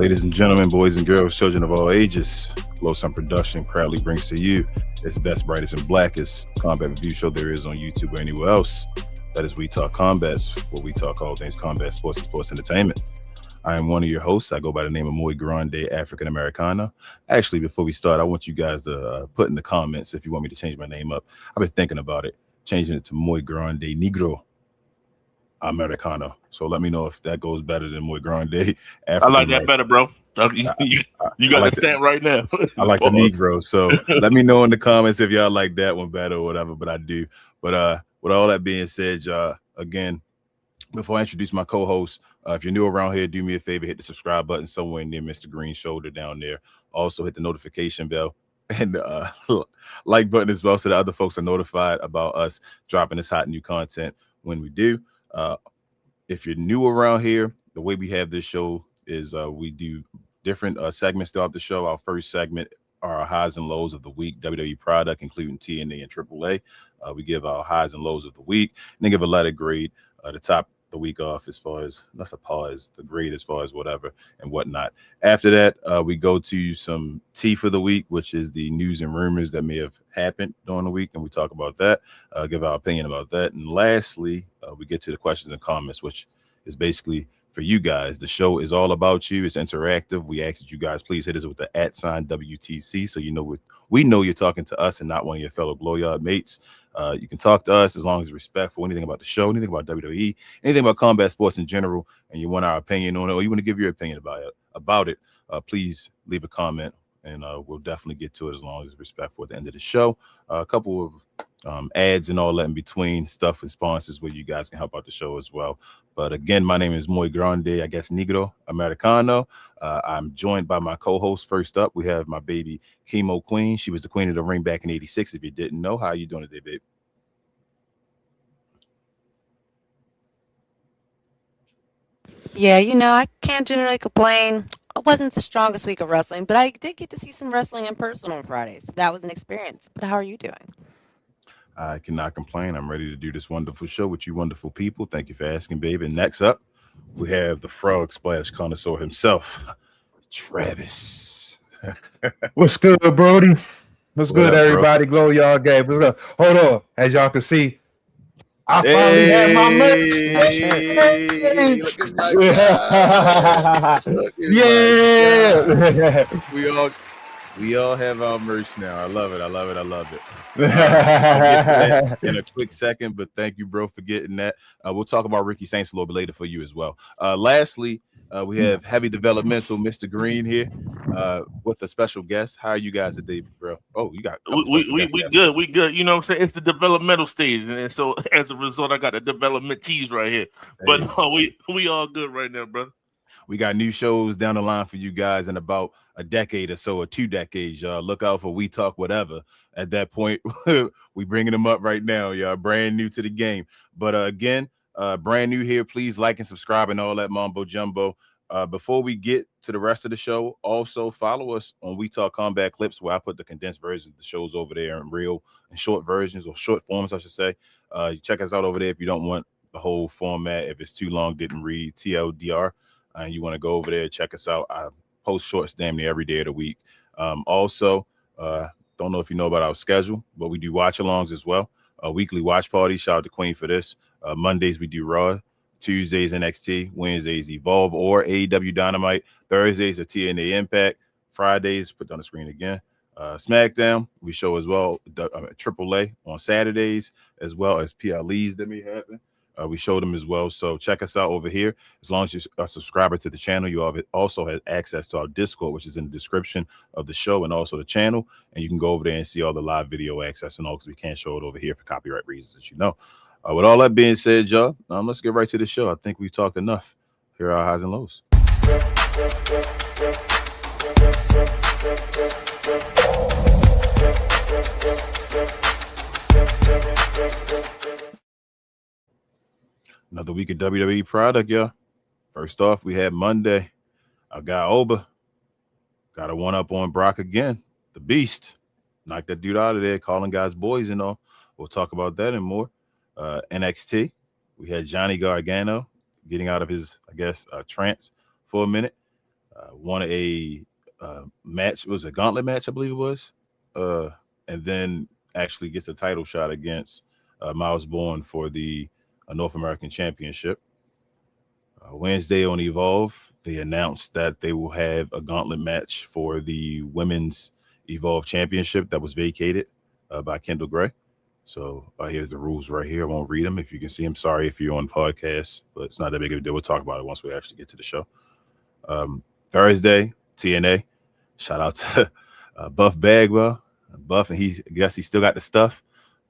Ladies and gentlemen, boys and girls, children of all ages, Low Sun Production proudly brings to you its best, brightest, and blackest combat review show there is on YouTube or anywhere else. That is We Talk Combats, where we talk all things combat sports and sports entertainment. I am one of your hosts. I go by the name of Muy Grande African Americano. Actually, before we start, I want you guys to put in the comments if you want me to change my name up. I've been thinking about it, changing it to Muy Grande Negro Americano. So let me know if that goes better than Muy Grande African. I like that better, bro. You got like the stamp right now. I like the Negro. So let me know in the comments if y'all like that one better or whatever, but I do. But with all that being said, y'all, again, before I introduce my co-host, if you're new around here, do me a favor, hit the subscribe button somewhere near Mr. Green's shoulder down there. Also hit the notification bell and the like button as well so that other folks are notified about us dropping this hot new content when we do. If you're new around here, the way we have this show is we do different segments throughout the show. Our first segment are our highs and lows of the week, WWE product, including TNA and AAA. We give our highs and lows of the week, and then give a letter grade to top the week off as far as, that's a pause, the grade as far as whatever and whatnot. After that, we go to some tea for the week, which is the news and rumors that may have happened during the week, and we talk about that, give our opinion about that. And lastly, we get to the questions and comments, which is basically for you guys. The show is all about you. It's interactive. We ask that you guys please hit us with the @ WTC so you know we know you're talking to us and not one of your fellow Glowyard mates. You can talk to us as long as it's respectful. Anything about the show, anything about WWE, anything about combat sports in general, and you want our opinion on it, or you want to give your opinion about it, please leave a comment, and we'll definitely get to it as long as it's respectful at the end of the show. A couple of ads and all that in between, stuff and sponsors where you guys can help out the show as well. But again, my name is Muy Grande, I guess Negro Americano. I'm joined by my co-host. First up, we have my baby Chemo Queen. She was the queen of the ring back in '86. If you didn't know, how are you doing today, babe? Yeah, I can't generally complain. It wasn't the strongest week of wrestling, but I did get to see some wrestling in person on Friday, so that was an experience. But how are you doing? I cannot complain. I'm ready to do this wonderful show with you wonderful people. Thank you for asking, baby. And next up, we have the Frog Splash connoisseur himself, Travis. What's good, Brody? What's good, up, everybody? Glow y'all game. Hold on. As y'all can see, I finally had my merch. Yeah. We all have our merch now. I love it. I'll get to that in a quick second, but thank you, bro, for getting that. We'll talk about Ricky Saints a little bit later for you as well. Lastly, we have heavy developmental Mr. Green here with a special guest. How are you guys today, bro? Oh, you got we good. You know what I'm saying? It's the developmental stage, and so as a result, I got the development tees right here. But we all good right now, brother. We got new shows down the line for you guys in about a decade or so, or 2 decades. Y'all look out for We Talk Whatever. At that point, we bringing them up right now. Y'all brand new to the game. But again, brand new here. Please like and subscribe and all that mumbo jumbo. Before we get to the rest of the show, also follow us on We Talk Combat Clips, where I put the condensed versions of the shows over there in real and short versions, or short forms, I should say. Check us out over there if you don't want the whole format. If it's too long, didn't read, TLDR. And you want to go over there, check us out. I post shorts damn near every day of the week. Also, don't know if you know about our schedule, but we do watch-alongs as well. Weekly watch party. Shout out to Queen for this. Mondays, we do Raw. Tuesdays, NXT. Wednesdays, Evolve or AEW Dynamite. Thursdays are TNA Impact. Fridays, put on the screen again, SmackDown. We show as well AAA on Saturdays, as well as PLEs that may happen. We show them as well. So check us out over here. As long as you're a subscriber to the channel, you also have access to our Discord, which is in the description of the show and also the channel. And you can go over there and see all the live video access and all, because we can't show it over here for copyright reasons, as you know. With all that being said, y'all, let's get right to the show. I think we've talked enough. Here are our highs and lows. Another week of WWE product, y'all. First off, we had Monday. Our guy Oba got a one-up on Brock again. The Beast. Knocked that dude out of there, calling guys boys and all. We'll talk about that and more. NXT. We had Johnny Gargano getting out of his, trance for a minute. won a match. It was a gauntlet match, I believe it was, and then actually gets a title shot against Miles Bourne for the North American Championship. Wednesday on Evolve, they announced that they will have a gauntlet match for the Women's Evolve Championship that was vacated by Kendall Gray. So here's the rules right here. I won't read them if you can see them. Sorry if you're on podcast, but it's not that big of a deal. We'll talk about it once we actually get to the show. Thursday, TNA. Shout out to Buff Bagwell. Buff, and I guess he still got the stuff,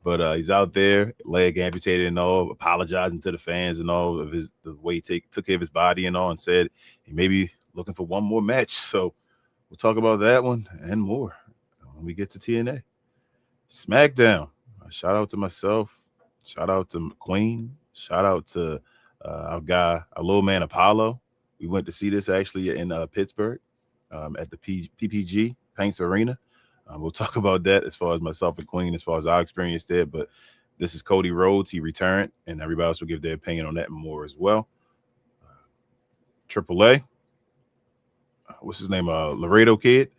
but he's out there, leg amputated and all, apologizing to the fans and all of the way he took care of his body and all, and said he may be looking for one more match. So we'll talk about that one and more when we get to TNA. SmackDown. Shout out to myself. Shout out to Queen. Shout out to our little man Apollo. We went to see this actually in Pittsburgh at the PPG Paints Arena. We'll talk about that as far as myself and Queen, as far as our experience there. But this is Cody Rhodes. He returned, and everybody else will give their opinion on that and more as well. AAA. What's his name? Laredo Kid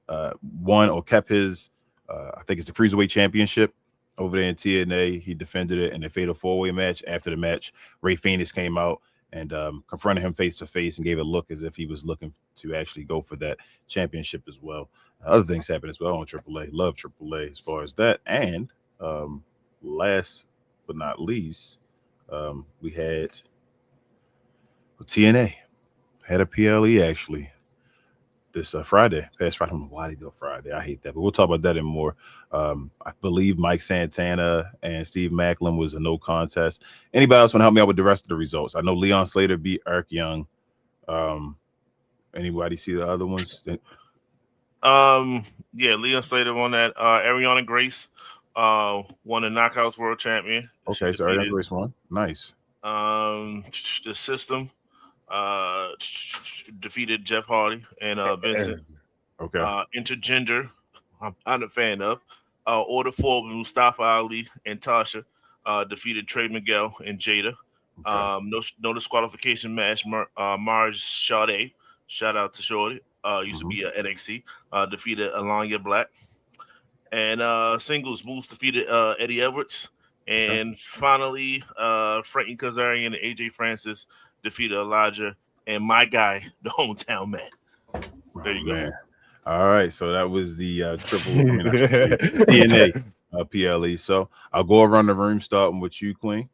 won or kept his, I think it's the Cruiserweight Championship over there in TNA. He defended it in a fatal four-way match. After the match, Rey Fenix came out and confronted him face to face and gave a look as if he was looking to actually go for that championship as well. Other things happened as well on AAA. Love AAA as far as that. And last but not least, we had TNA had a PLE actually this Friday. Past Friday. I don't know why they do Friday. I hate that, but we'll talk about that and more. I believe Mike Santana and Steve Macklin was a no contest. Anybody else want to help me out with the rest of the results? I know Leon Slater beat Eric Young. Anybody see the other ones? Yeah, Leon Slater won that. Ariana Grace won the Knockouts World Champion. Okay, so Ariana Grace won. Nice. The System defeated Jeff Hardy and Vincent. Okay. Intergender, I'm not a fan of. Order 4 with Mustafa Ali and Tasha defeated Trey Miguel and Jada. Okay. No disqualification match. Marge Sade, shout out to Shorty. Used to be at NXT. Defeated Alanya Black. And singles, Moose defeated Eddie Edwards. And finally, Frankie Kazarian and AJ Francis defeated Elijah and my guy, the hometown man. There you go. All right, so that was the TNA PLE. So I'll go around the room, starting with you, Queen.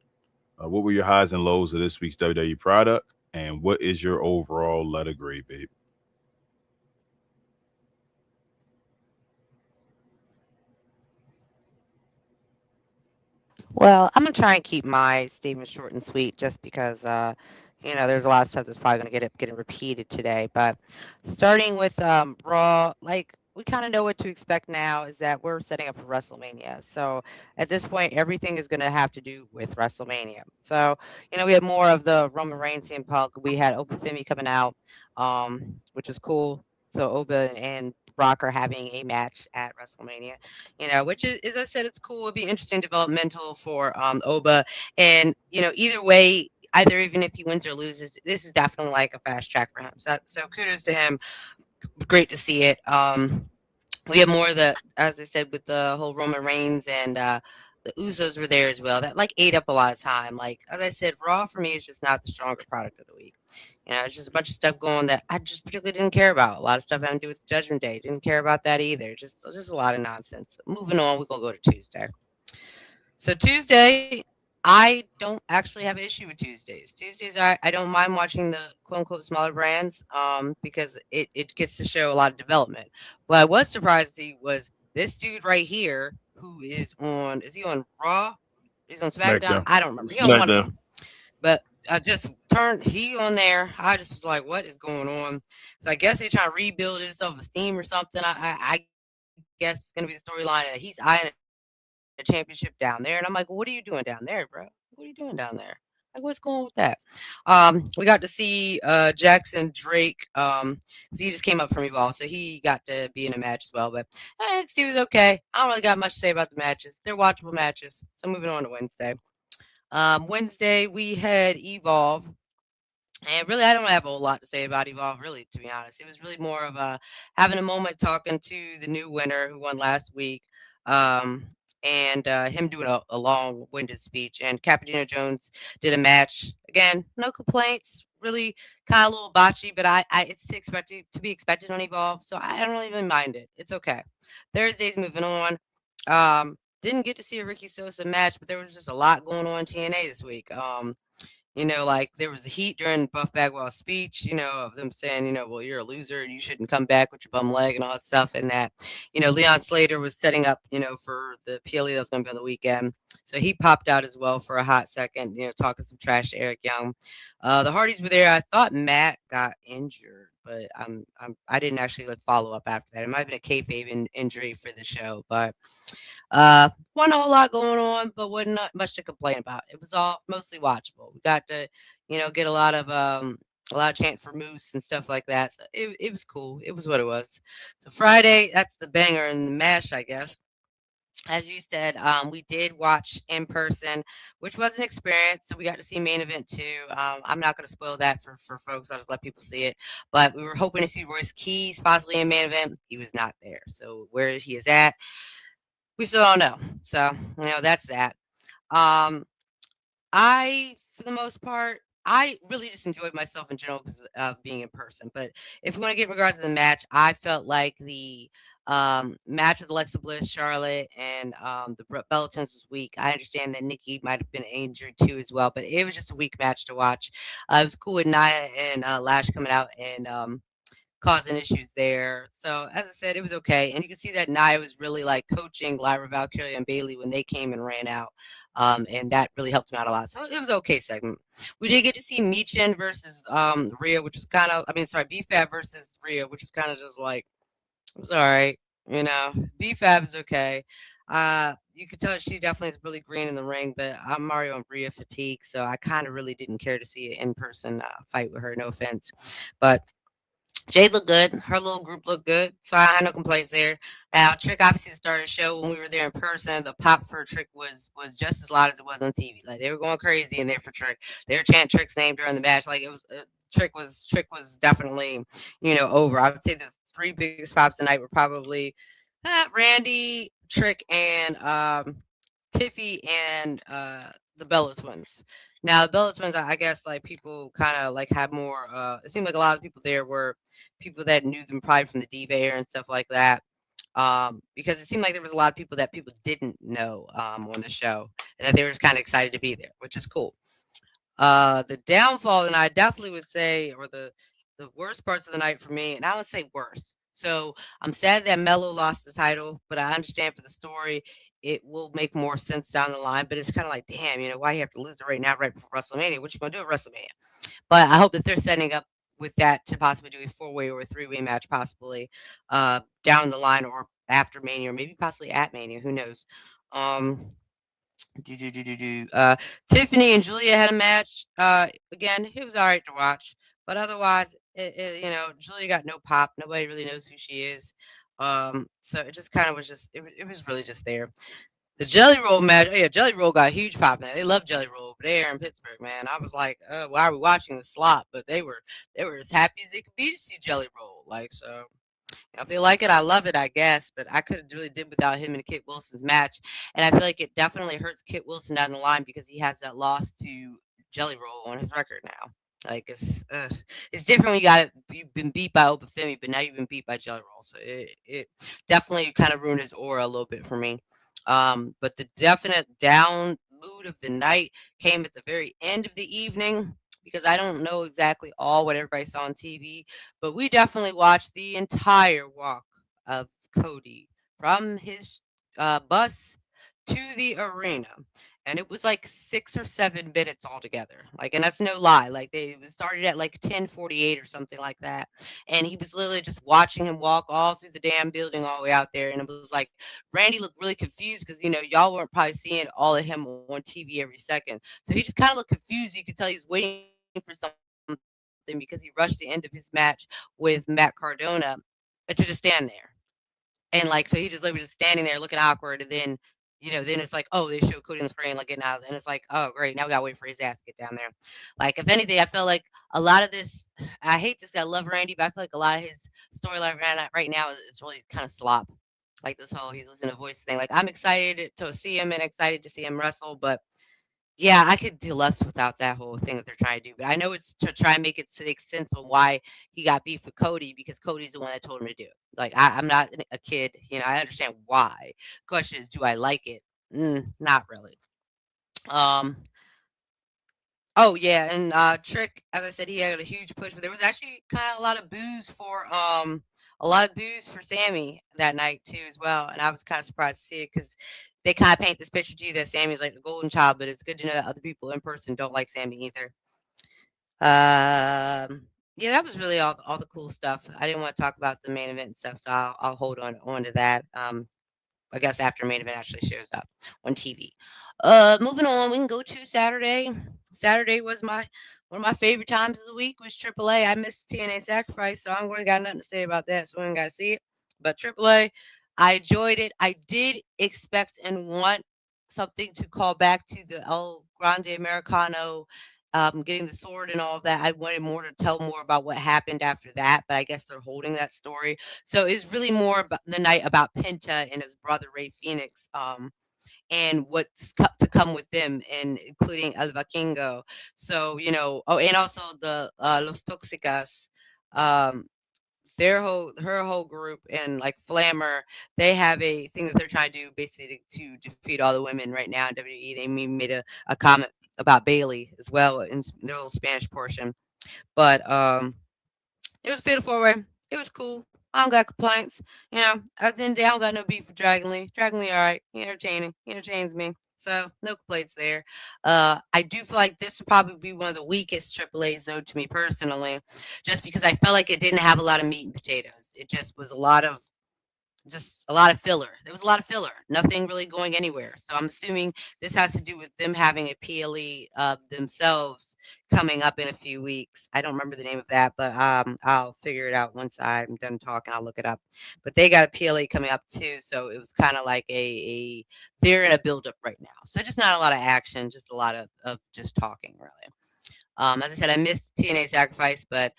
What were your highs and lows of this week's WWE product, and what is your overall letter grade, babe? Well, I'm gonna try and keep my statement short and sweet, just because there's a lot of stuff that's probably gonna get repeated today. But starting with Raw, like we kind of know what to expect now, is that we're setting up for WrestleMania. So at this point, everything is gonna have to do with WrestleMania. So we had more of the Roman Reigns CM Punk. We had Oba Femi coming out, which was cool. So Oba and Brock are having a match at WrestleMania, which is, as I said, it's cool. It'll be interesting developmental for Oba. And, either way, even if he wins or loses, this is definitely like a fast track for him. So kudos to him. Great to see it. We have more of the, as I said, with the whole Roman Reigns and the Usos were there as well. That ate up a lot of time. Like, as I said, Raw for me is just not the stronger product of the week. It's just a bunch of stuff going that I just particularly didn't care about. A lot of stuff having to do with Judgment Day. Didn't care about that either. Just a lot of nonsense. Moving on, we're going to go to Tuesday. So Tuesday, I don't actually have an issue with Tuesdays. Tuesdays, I don't mind watching the quote-unquote smaller brands because it gets to show a lot of development. What I was surprised to see was this dude right here who is he on Raw? He's on SmackDown? I don't remember. He's on one of them. But I just turned on there. I just was like, what is going on? So I guess they're trying to rebuild his self-esteem or something. I guess it's going to be the storyline that he's eyeing a championship down there. And I'm like, well, what are you doing down there, bro? What are you doing down there? Like, what's going on with that? We got to see Jackson Drake. He just came up from Evolve, so he got to be in a match as well. But NXT was okay. I don't really got much to say about the matches. They're watchable matches. So moving on to Wednesday. Wednesday, we had Evolve. And really, I don't have a whole lot to say about Evolve, really, to be honest. It was really more of having a moment talking to the new winner who won last week, um, and him doing a long-winded speech. And Cappuccino Jones did a match. Again, no complaints. Really kind of a little botchy, but it's expected to be expected on Evolve, so I don't really even mind it. It's okay. Thursday's moving on. Didn't get to see a Ricky Sosa match, but there was just a lot going on in TNA this week. Like there was heat during Buff Bagwell's speech, of them saying, well, you're a loser and you shouldn't come back with your bum leg and all that stuff. And that, Leon Slater was setting up, for the PLE that was going to be on the weekend. So he popped out as well for a hot second, talking some trash to Eric Young. The Hardys were there. I thought Matt got injured, but I didn't actually follow up after that. It might have been a kayfabe injury for the show, but wasn't a whole lot going on, but wasn't not much to complain about. It was all mostly watchable. We got to, get a lot of chant for Moose and stuff like that. So it was cool. It was what it was. So Friday, that's the banger and the mash, I guess. As you said, we did watch in person, which was an experience. So we got to see main event too. I'm not going to spoil that for folks. I'll just let people see it. But we were hoping to see Royce Keys possibly in main event. He was not there. So where he is at, we still don't know. So, that's that. Um, for the most part, I really just enjoyed myself in general because of being in person. But if we want to get in regards to the match, I felt like the match with Alexa Bliss, Charlotte, and the Bellatons was weak. I understand that Nikki might have been injured too as well, but it was just a weak match to watch. It was cool with Nia and Lash coming out and causing issues there. So as I said, it was okay, and you can see that Nia was really like coaching Lyra Valkyria and Bailey when they came and ran out, and that really helped them out a lot. So it was an okay segment. We did get to see Michin versus Rhea, which was kind of, B-Fab versus Rhea, which was kind of just like it was all right. B-Fab is okay. You could tell she definitely is really green in the ring, but I'm already on Rhea fatigue, so I kind of really didn't care to see an in-person fight with her. No offense, but Jade looked good. Her little group looked good, so I had no complaints there. Now, Trick obviously started the show when we were there in person. The pop for Trick was just as loud as it was on TV. Like they were going crazy in there for Trick. They were chanting Trick's name during the match. Like it was Trick was definitely over. I would say the three biggest pops tonight were probably Randy, Trick, and Tiffy and the Bella twins. Now the Bella twins, I guess like people kind of like had more. It seemed like a lot of people there were people that knew them probably from the Diva era and stuff like that. Because it seemed like there was a lot of people that people didn't know on the show, and that they were just kind of excited to be there, which is cool. The downfall, and I definitely would say, or the worst parts of the night for me, and I would say worse. So I'm sad that Melo lost the title, but I understand for the story, it will make more sense down the line. But it's kind of like, damn, why you have to lose it right now, right before WrestleMania? What you gonna do at WrestleMania? But I hope that they're setting up with that to possibly do a four-way or a three-way match, possibly down the line or after Mania, or maybe possibly at Mania. Who knows? Um, Tiffany and Julia had a match. Again, it was all right to watch, but otherwise, Julia got no pop. Nobody really knows who she is. So it just kind of was just it was really just there. The Jelly Roll match. Oh yeah, Jelly Roll got huge pop, man. They love Jelly Roll over there in Pittsburgh, man. I was like, why are we watching the slot? But they were as happy as they could be to see Jelly Roll. Like so. If they like it, I love it, I guess. But I could have really did without him and Kit Wilson's match, and I feel like it definitely hurts Kit Wilson down the line because he has that loss to Jelly Roll on his record now. Like it's different when you've been beat by Obafemi, but now you've been beat by Jelly Roll, so it definitely kind of ruined his aura a little bit for me. But the definite down mood of the night came at the very end of the evening because I don't know exactly all what everybody saw on TV, but we definitely watched the entire walk of Cody from his bus to the arena. And it was like 6 or 7 minutes altogether. Like, and that's no lie. Like, they started at like 10:48 or something like that. And he was literally just watching him walk all through the damn building all the way out there. And it was like, Randy looked really confused because, y'all weren't probably seeing all of him on TV every second. So he just kind of looked confused. You could tell he was waiting for something because he rushed the end of his match with Matt Cardona to just stand there. And like, so he just like, was just standing there looking awkward. And then then it's like, oh, they show Cody on the screen like getting out, and it's like, oh, great, now we gotta wait for his ass to get down there. Like, if anything, I feel like a lot of this. I hate to say I love Randy, but I feel like a lot of his storyline right now is really kind of slop. Like this whole he's listening to voices thing. Like, I'm excited to see him and excited to see him wrestle, but yeah, I could do less without that whole thing that they're trying to do. But I know it's to try and make it make sense on why he got beef with Cody because Cody's the one that told him to do it. Like, I'm not a kid, I understand why. Question is, do I like it? Not really. Um. Oh yeah, and Trick, as I said, he had a huge push, but there was actually kind of a lot of boos for Sammy that night too as well, and I was kind of surprised to see it because they kind of paint this picture to you that Sammy's like the golden child, but it's good to know that other people in person don't like Sammy either. Yeah, that was really all the cool stuff. I didn't want to talk about the main event and stuff, so I'll hold on to that. I guess after main event actually shows up on TV. Moving on, we can go to Saturday. Saturday was one of my favorite times of the week was AAA. I missed TNA Sacrifice, so I'm going to got nothing to say about that. So we ain't got to see it. But AAA, I enjoyed it. I did expect and want something to call back to the El Grande Americano, getting the sword and all of that. I wanted more to tell more about what happened after that, but I guess they're holding that story. So it's really more about the night about Penta and his brother Ray Phoenix, and what's to come with them, and including El Vikingo. So oh, and also the Los Toxicas, um, her whole group, and like Flammer, they have a thing that they're trying to do basically to defeat all the women right now in WWE. They made a comment about Bailey as well in their little Spanish portion, but it was a fatal four way. It was cool. I don't got complaints. At the end of the day, I don't got no beef with Dragon Lee. Dragon Lee, all right. He entertaining. He entertains me. So no complaints there. I do feel like this would probably be one of the weakest AAA's though to me personally, just because I felt like it didn't have a lot of meat and potatoes. It just was just a lot of filler. There was a lot of filler. Nothing really going anywhere. So I'm assuming this has to do with them having a PLE themselves coming up in a few weeks. I don't remember the name of that, but I'll figure it out once I'm done talking. I'll look it up. But they got a PLE coming up too, so it was kind of like a they're in a build-up right now. So just not a lot of action, just a lot of just talking really. As I said, I missed TNA Sacrifice, but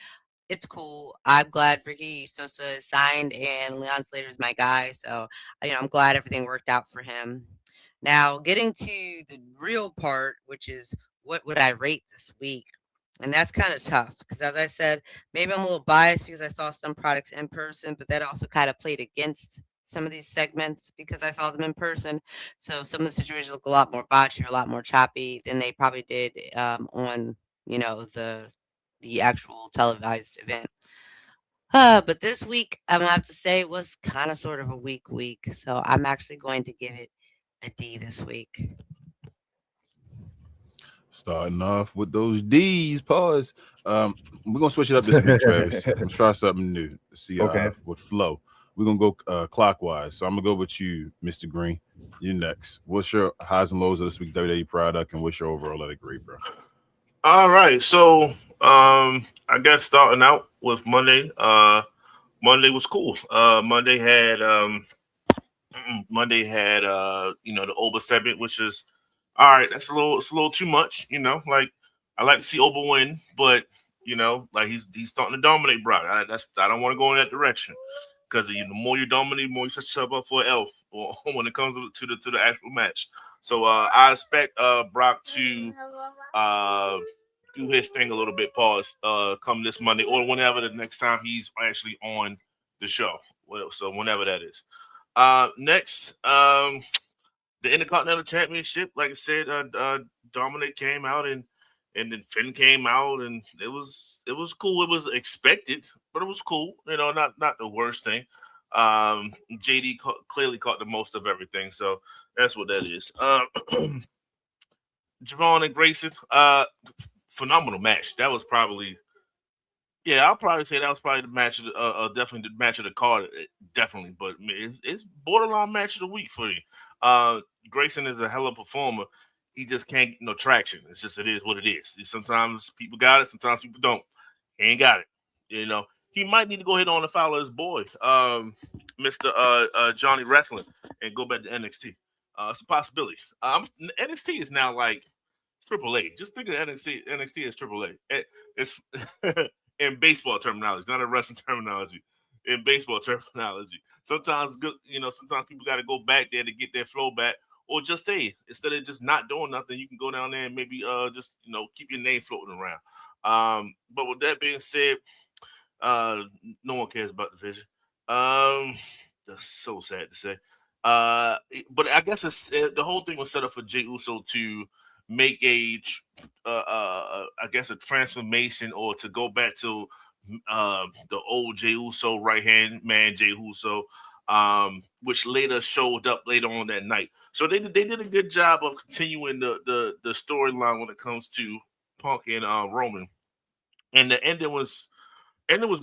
it's cool. I'm glad Ricky Sosa is signed and Leon Slater is my guy. So, I'm glad everything worked out for him. Now, getting to the real part, which is what would I rate this week? And that's kind of tough because, as I said, maybe I'm a little biased because I saw some products in person, but that also kind of played against some of these segments because I saw them in person. So some of the situations look a lot more botchy, or a lot more choppy than they probably did on, the actual televised event. But this week, I'm gonna have to say it was kind of sort of a weak week. So I'm actually going to give it a D this week. Starting off with those D's, pause. We're gonna switch it up this week, Travis. Let's try something new. See Okay. with flow. We're gonna go clockwise. So I'm gonna go with you, Mr. Green. You next. What's your highs and lows of this week WWE product, and what's your overall let it agree, bro? All right, so I guess starting out with Monday. Monday was cool. Monday had the Oba segment, which is all right. It's a little too much. Like I like to see Oba win, but like he's starting to dominate Brock. I don't want to go in that direction because the more you dominate, the more you set yourself up for an elf or when it comes to the actual match. So I expect Brock to do his thing a little bit. Pause. Come this Monday or whenever the next time he's actually on the show. Well, so whenever that is. Next, the Intercontinental Championship, like I said, Dominic came out and then Finn came out, and it was cool. It was expected, but it was cool. Not the worst thing. JD clearly caught the most of everything, so that's what that is. Javon and Grayson, phenomenal match. That was probably. Yeah, I'll probably say that was probably the match of definitely the match of the card, definitely. But it's borderline match of the week for you. Grayson is a hell of a performer. He just can't get no traction. It's just it is what it is. Sometimes people got it, sometimes people don't. He ain't got it. He might need to go ahead on and follow his boy, Mr. Johnny Wrestling, and go back to NXT. It's a possibility. NXT is now like AAA. Just think of NXT as AAA. It's in baseball terminology, not in wrestling terminology. In baseball terminology, sometimes sometimes people got to go back there to get their flow back, or just stay instead of just not doing nothing. You can go down there and maybe just keep your name floating around. But with that being said, no one cares about the division. That's so sad to say. But I guess the whole thing was set up for Jey Uso to make a transformation, or to go back to the old Jey Uso, right hand man Jey Uso, which later showed up later on that night. So they did a good job of continuing the storyline when it comes to Punk and Roman, and the ending was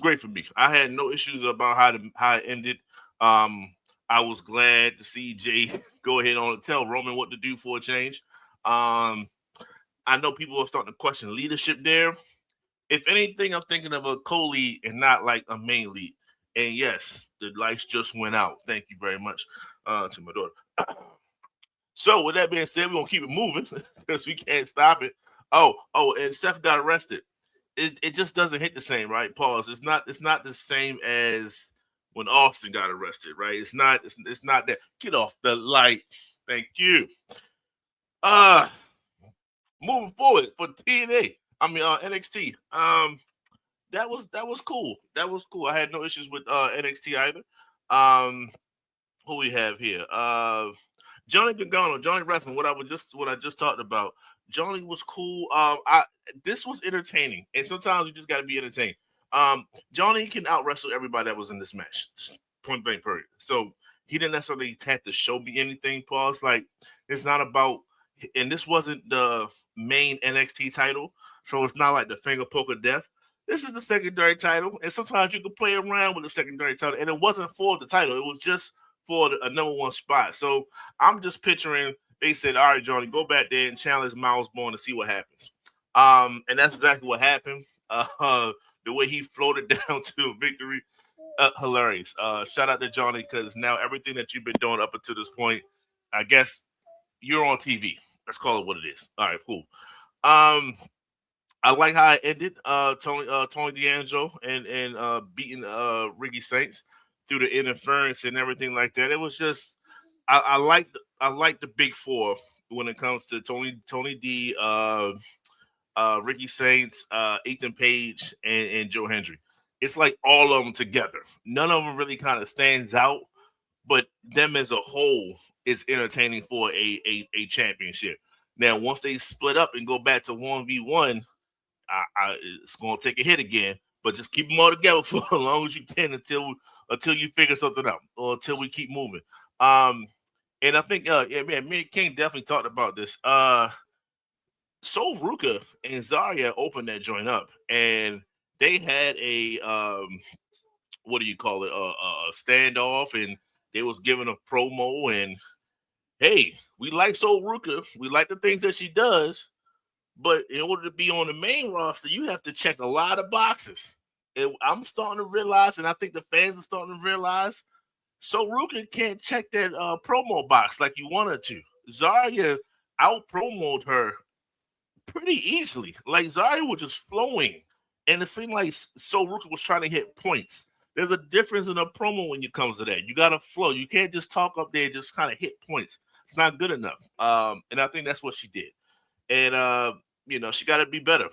great for me. I had no issues about how it ended. I was glad to see Jay go ahead on and tell Roman what to do for a change. I know people are starting to question leadership there. If anything, I'm thinking of a co-lead and not like a main lead. And yes, the lights just went out. Thank you very much to my daughter. So with that being said, we're gonna keep it moving because we can't stop it. Oh, and Seth got arrested. It just doesn't hit the same, right? Pause. It's not the same as when Austin got arrested, right? It's not that. Get off the light. Thank you. Moving forward for TNA. NXT. That was cool. That was cool. I had no issues with NXT either. Who we have here? Johnny Gargano, Johnny Wrestling. What I just talked about. Johnny was cool. This was entertaining, and sometimes you just got to be entertained. Johnny can out wrestle everybody that was in this match. Just point blank period. So he didn't necessarily have to show me anything. Pause. Like, it's not about, and this wasn't the main NXT title, so it's not like the finger poke of death. This is the secondary title, and sometimes you can play around with the secondary title, and it wasn't for the title. It was just for a number one spot. So I'm just picturing, they said, all right, Johnny, go back there and challenge Miles Bourne to see what happens. And that's exactly what happened. The way he floated down to victory, hilarious. Shout out to Johnny, because now everything that you've been doing up until this point, I guess you're on TV. Let's call it what it is. All right, cool. I like how it ended. Tony D'Angelo and beating Ricky Saints through the interference and everything like that. It was just, I like the big four when it comes to Tony D, Ricky Saints, Ethan Page, and Joe Hendry. It's like all of them together. None of them really kind of stands out, but them as a whole is entertaining for a championship. Now, once they split up and go back to 1v1, it's going to take a hit again. But just keep them all together for as long as you can until you figure something out, or until we keep moving. And I think, me and King definitely talked about this. Sol Ruka and Zarya opened that joint up, and they had a what do you call it? A standoff, and they was giving a promo. And hey, we like Sol Ruka, we like the things that she does, but in order to be on the main roster, you have to check a lot of boxes. And I'm starting to realize, and I think the fans are starting to realize, Sol Ruka can't check that promo box like you wanted to. Zarya out promoted her pretty easily. Like, Zarya was just flowing, and it seemed like Sol Ruka was trying to hit points. There's a difference in a promo when it comes to that. You got to flow. You can't just talk up there and just kind of hit points. It's not good enough. And I think that's what she did. And she got to be better.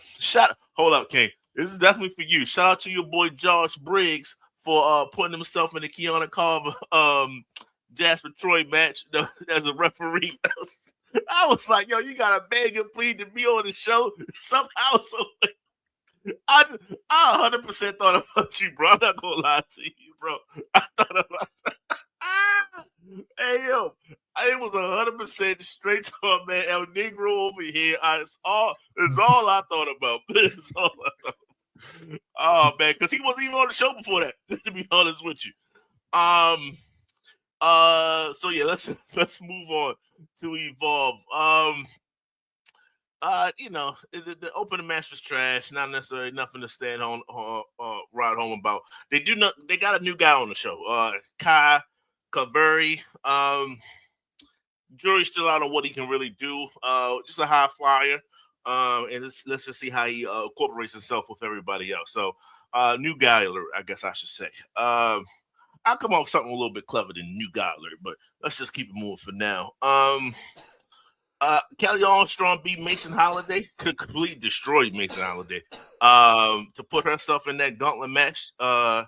Hold up, King. This is definitely for you. Shout out to your boy Josh Briggs for putting himself in the Kiana Carver Jasper Troy match as a referee. I was like, yo, you gotta beg and plead to be on the show somehow. So I 100% thought about you, bro. I'm not gonna lie to you, bro. I thought about hey, yo, it was 100% straight to my man El Negro over here. It's all I thought about. It's all I thought. Oh man, because he wasn't even on the show before that. To be honest with you. So yeah, let's move on to Evolve. The opening match was trash. Not necessarily nothing to stand on ride home about. They got a new guy on the show. Kai Kaveri. jury's still out on what he can really do. Just a high flyer. And let's just see how he incorporates himself with everybody else. So, new guy alert, I guess I should say. I'll come up with something a little bit clever than new guy alert, but let's just keep it moving for now. Kelly Armstrong beat Mason Holiday, completely destroyed Mason Holiday. To put herself in that gauntlet match. I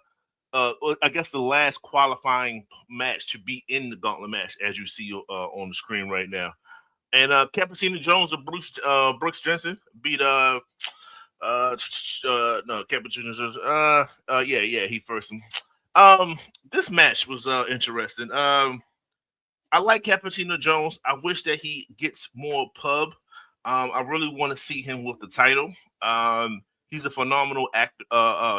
guess the last qualifying match to be in the gauntlet match, as you see on the screen right now. And Cappuccino Jones and Brooks Jensen beat no Cappuccino Jones. Yeah, he first. This match was interesting. I like Cappuccino Jones. I wish that he gets more pub. I really want to see him with the title. He's a phenomenal actor.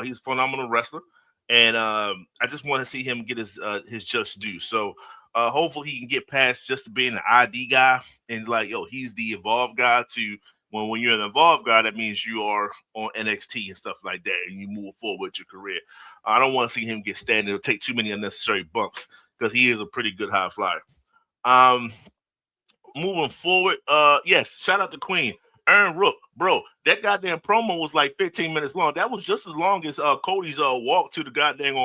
He's a phenomenal wrestler, and I just want to see him get his just due. So hopefully he can get past just being an ID guy and like, yo, he's the Evolve guy. To when you're an Evolve guy, that means you are on NXT and stuff like that, and you move forward with your career. I don't want to see him get standing or take too many unnecessary bumps because he is a pretty good high flyer. Moving forward, yes, shout out to Queen. Aaron Rook, bro, that goddamn promo was like 15 minutes long. That was just as long as Cody's walk to the goddamn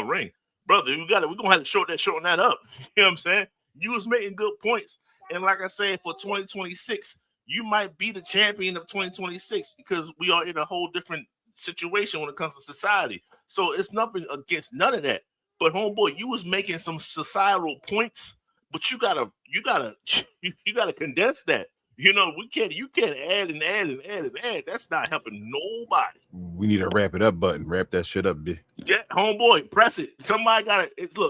ring. Brother, we're gonna have to shorten that up. You know what I'm saying? You was making good points. And like I said, for 2026, you might be the champion of 2026 because we are in a whole different situation when it comes to society. So it's nothing against none of that. But homeboy, you was making some societal points, but you gotta condense that. You know, you can't add and add. That's not helping nobody. We need a wrap it up button. Wrap that shit up, bitch. Yeah, homeboy, press it. Somebody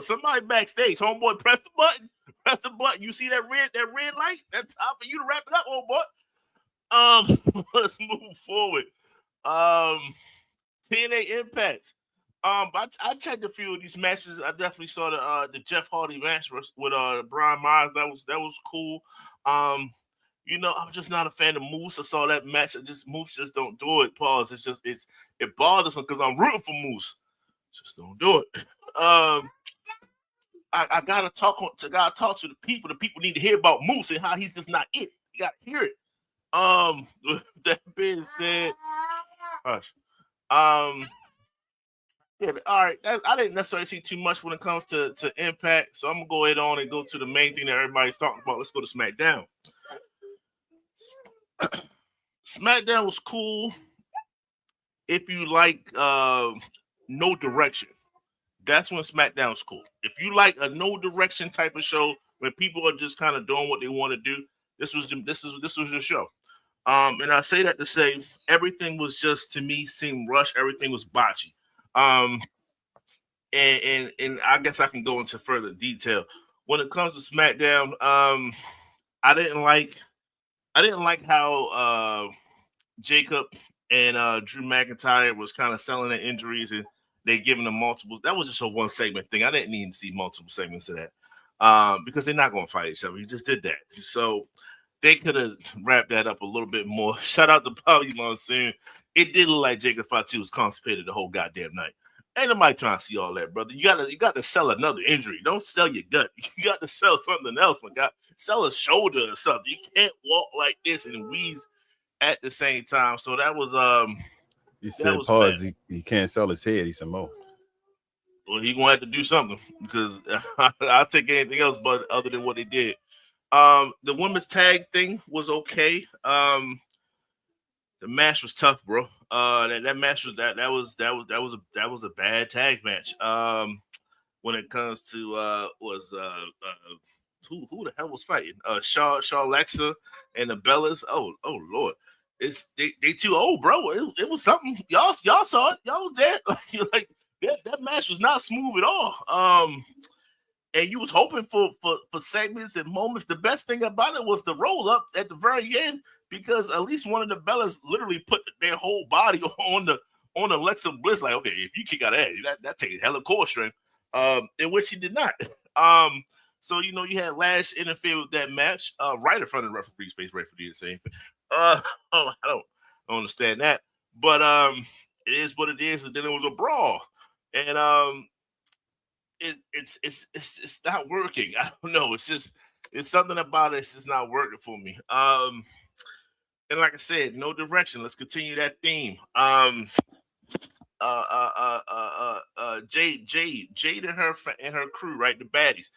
somebody backstage, homeboy, press the button. Press the button. You see that red light? That's time for you to wrap it up, homeboy. Let's move forward. TNA Impact. I checked a few of these matches. I definitely saw the Jeff Hardy match with Brian Myers. That was cool. You know, I'm just not a fan of Moose. I saw that match. Moose just don't do it. Pause. It bothers him because I'm rooting for Moose. Just don't do it. I gotta talk to the people. The people need to hear about Moose and how he's just not it. You gotta hear it. With that being said, hush. Yeah, all right. I didn't necessarily see too much when it comes to Impact, so I'm gonna go ahead on and go to the main thing that everybody's talking about. Let's go to SmackDown. SmackDown was cool if you like no direction. That's when SmackDown's cool. If you like a no direction type of show where people are just kind of doing what they want to do, this was your show. And I say that to say everything was just, to me, seemed rushed. Everything was botchy. And I guess I can go into further detail when it comes to SmackDown. I didn't like how Jacob and Drew McIntyre was kind of selling their injuries and they giving them multiples. That was just a one segment thing. I didn't need to see multiple segments of that because they're not going to fight each other. He just did that. So they could have wrapped that up a little bit more. Shout out to Bobby Monsoon. It did look like Jacob Fatu was constipated the whole goddamn night. Ain't nobody trying to see all that, brother. You got to sell another injury. Don't sell your gut. You got to sell something else. My God, sell a shoulder or something. You can't walk like this and wheeze at the same time. So that was He said, "Pause." He can't sell his head. He's some more. Well, he gonna have to do something because I'll take anything else but other than what they did. The women's tag thing was okay. The match was tough, bro. That match was that was a bad tag match. When it comes to who the hell was fighting? Shaw Alexa and the Bellas. Oh Lord. They too old, bro. It was something. Y'all saw it. Y'all was there. Like that match was not smooth at all. And you was hoping for segments and moments. The best thing about it was the roll up at the very end, because at least one of the Bellas literally put their whole body on Alexa Bliss. Like, okay, if you kick out of that takes hella core strength. In which she did not. So you had Lash interfere with that match right in front of the referee's face. Referee did the same thing. I don't understand that, but it is what it is. And then it was a brawl, and it's not working. I don't know. It's It's something about it. It's just not working for me. And like I said, no direction. Let's continue that theme. Jade and her crew, right? The baddies.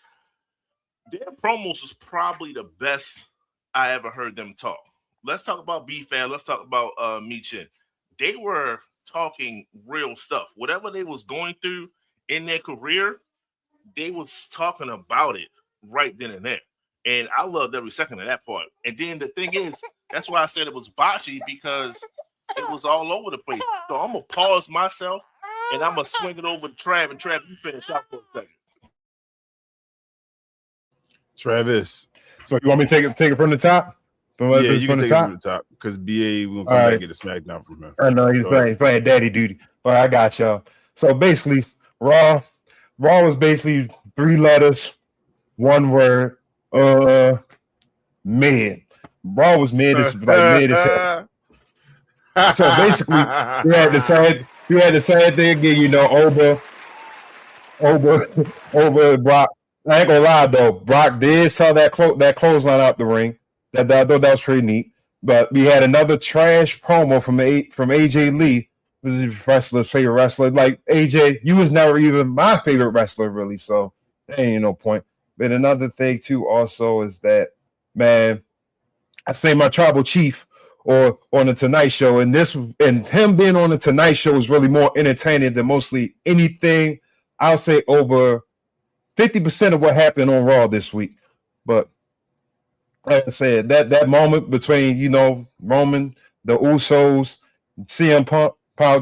Their promos was probably the best I ever heard them talk. Let's talk about B-Fab. Let's talk about Michin. They were talking real stuff. Whatever they was going through in their career, they was talking about it right then and there. And I loved every second of that part. And then the thing is, that's why I said it was botchy, because it was all over the place. So I'm going to pause myself, and I'm going to swing it over to Trav. And Trav, you finish out for a second. Travis. So you want me to take it from the top? Yeah, you can take it from the top, because BA will come back and get a SmackDown from him. I know he's playing daddy duty, but I got y'all. So basically, Raw was basically 3 letters, 1 word. Mid. Raw was mid as mid as hell. So basically, you had the same thing again, you know, over Brock. I ain't gonna lie though, Brock did saw that clothesline out the ring. I thought that was pretty neat. But we had another trash promo from AJ Lee, who's wrestler's favorite wrestler. Like AJ, you was never even my favorite wrestler, really. So there ain't no point. But another thing too, also, is that, man, I say my tribal chief or on the Tonight Show, and him being on the Tonight Show is really more entertaining than mostly anything. I'll say over 50% of what happened on Raw this week. But like I said, that moment between, you know, Roman, the Usos, CM Punk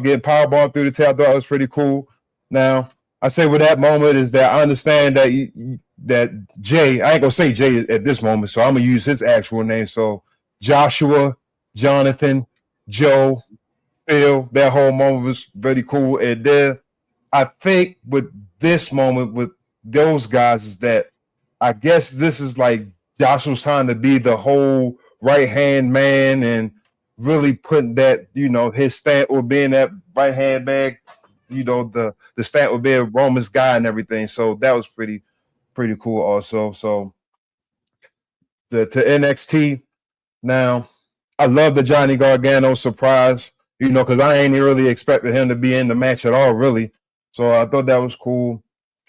getting powerbombed through the tail, I thought it was pretty cool. Now, I say with that moment is that I understand that Jay, I ain't gonna say Jay at this moment, so I'm gonna use his actual name. So Joshua, Jonathan, Joe, Phil, that whole moment was very cool. And then I think with this moment with those guys is that I guess this is like Joshua's trying to be the whole right-hand man and really putting that, you know, his stamp with being that right-hand man, you know, the stamp with being Roman's guy and everything. So that was pretty cool also. So to NXT now, I love the Johnny Gargano surprise, you know, because I ain't really expected him to be in the match at all, really. So I thought that was cool.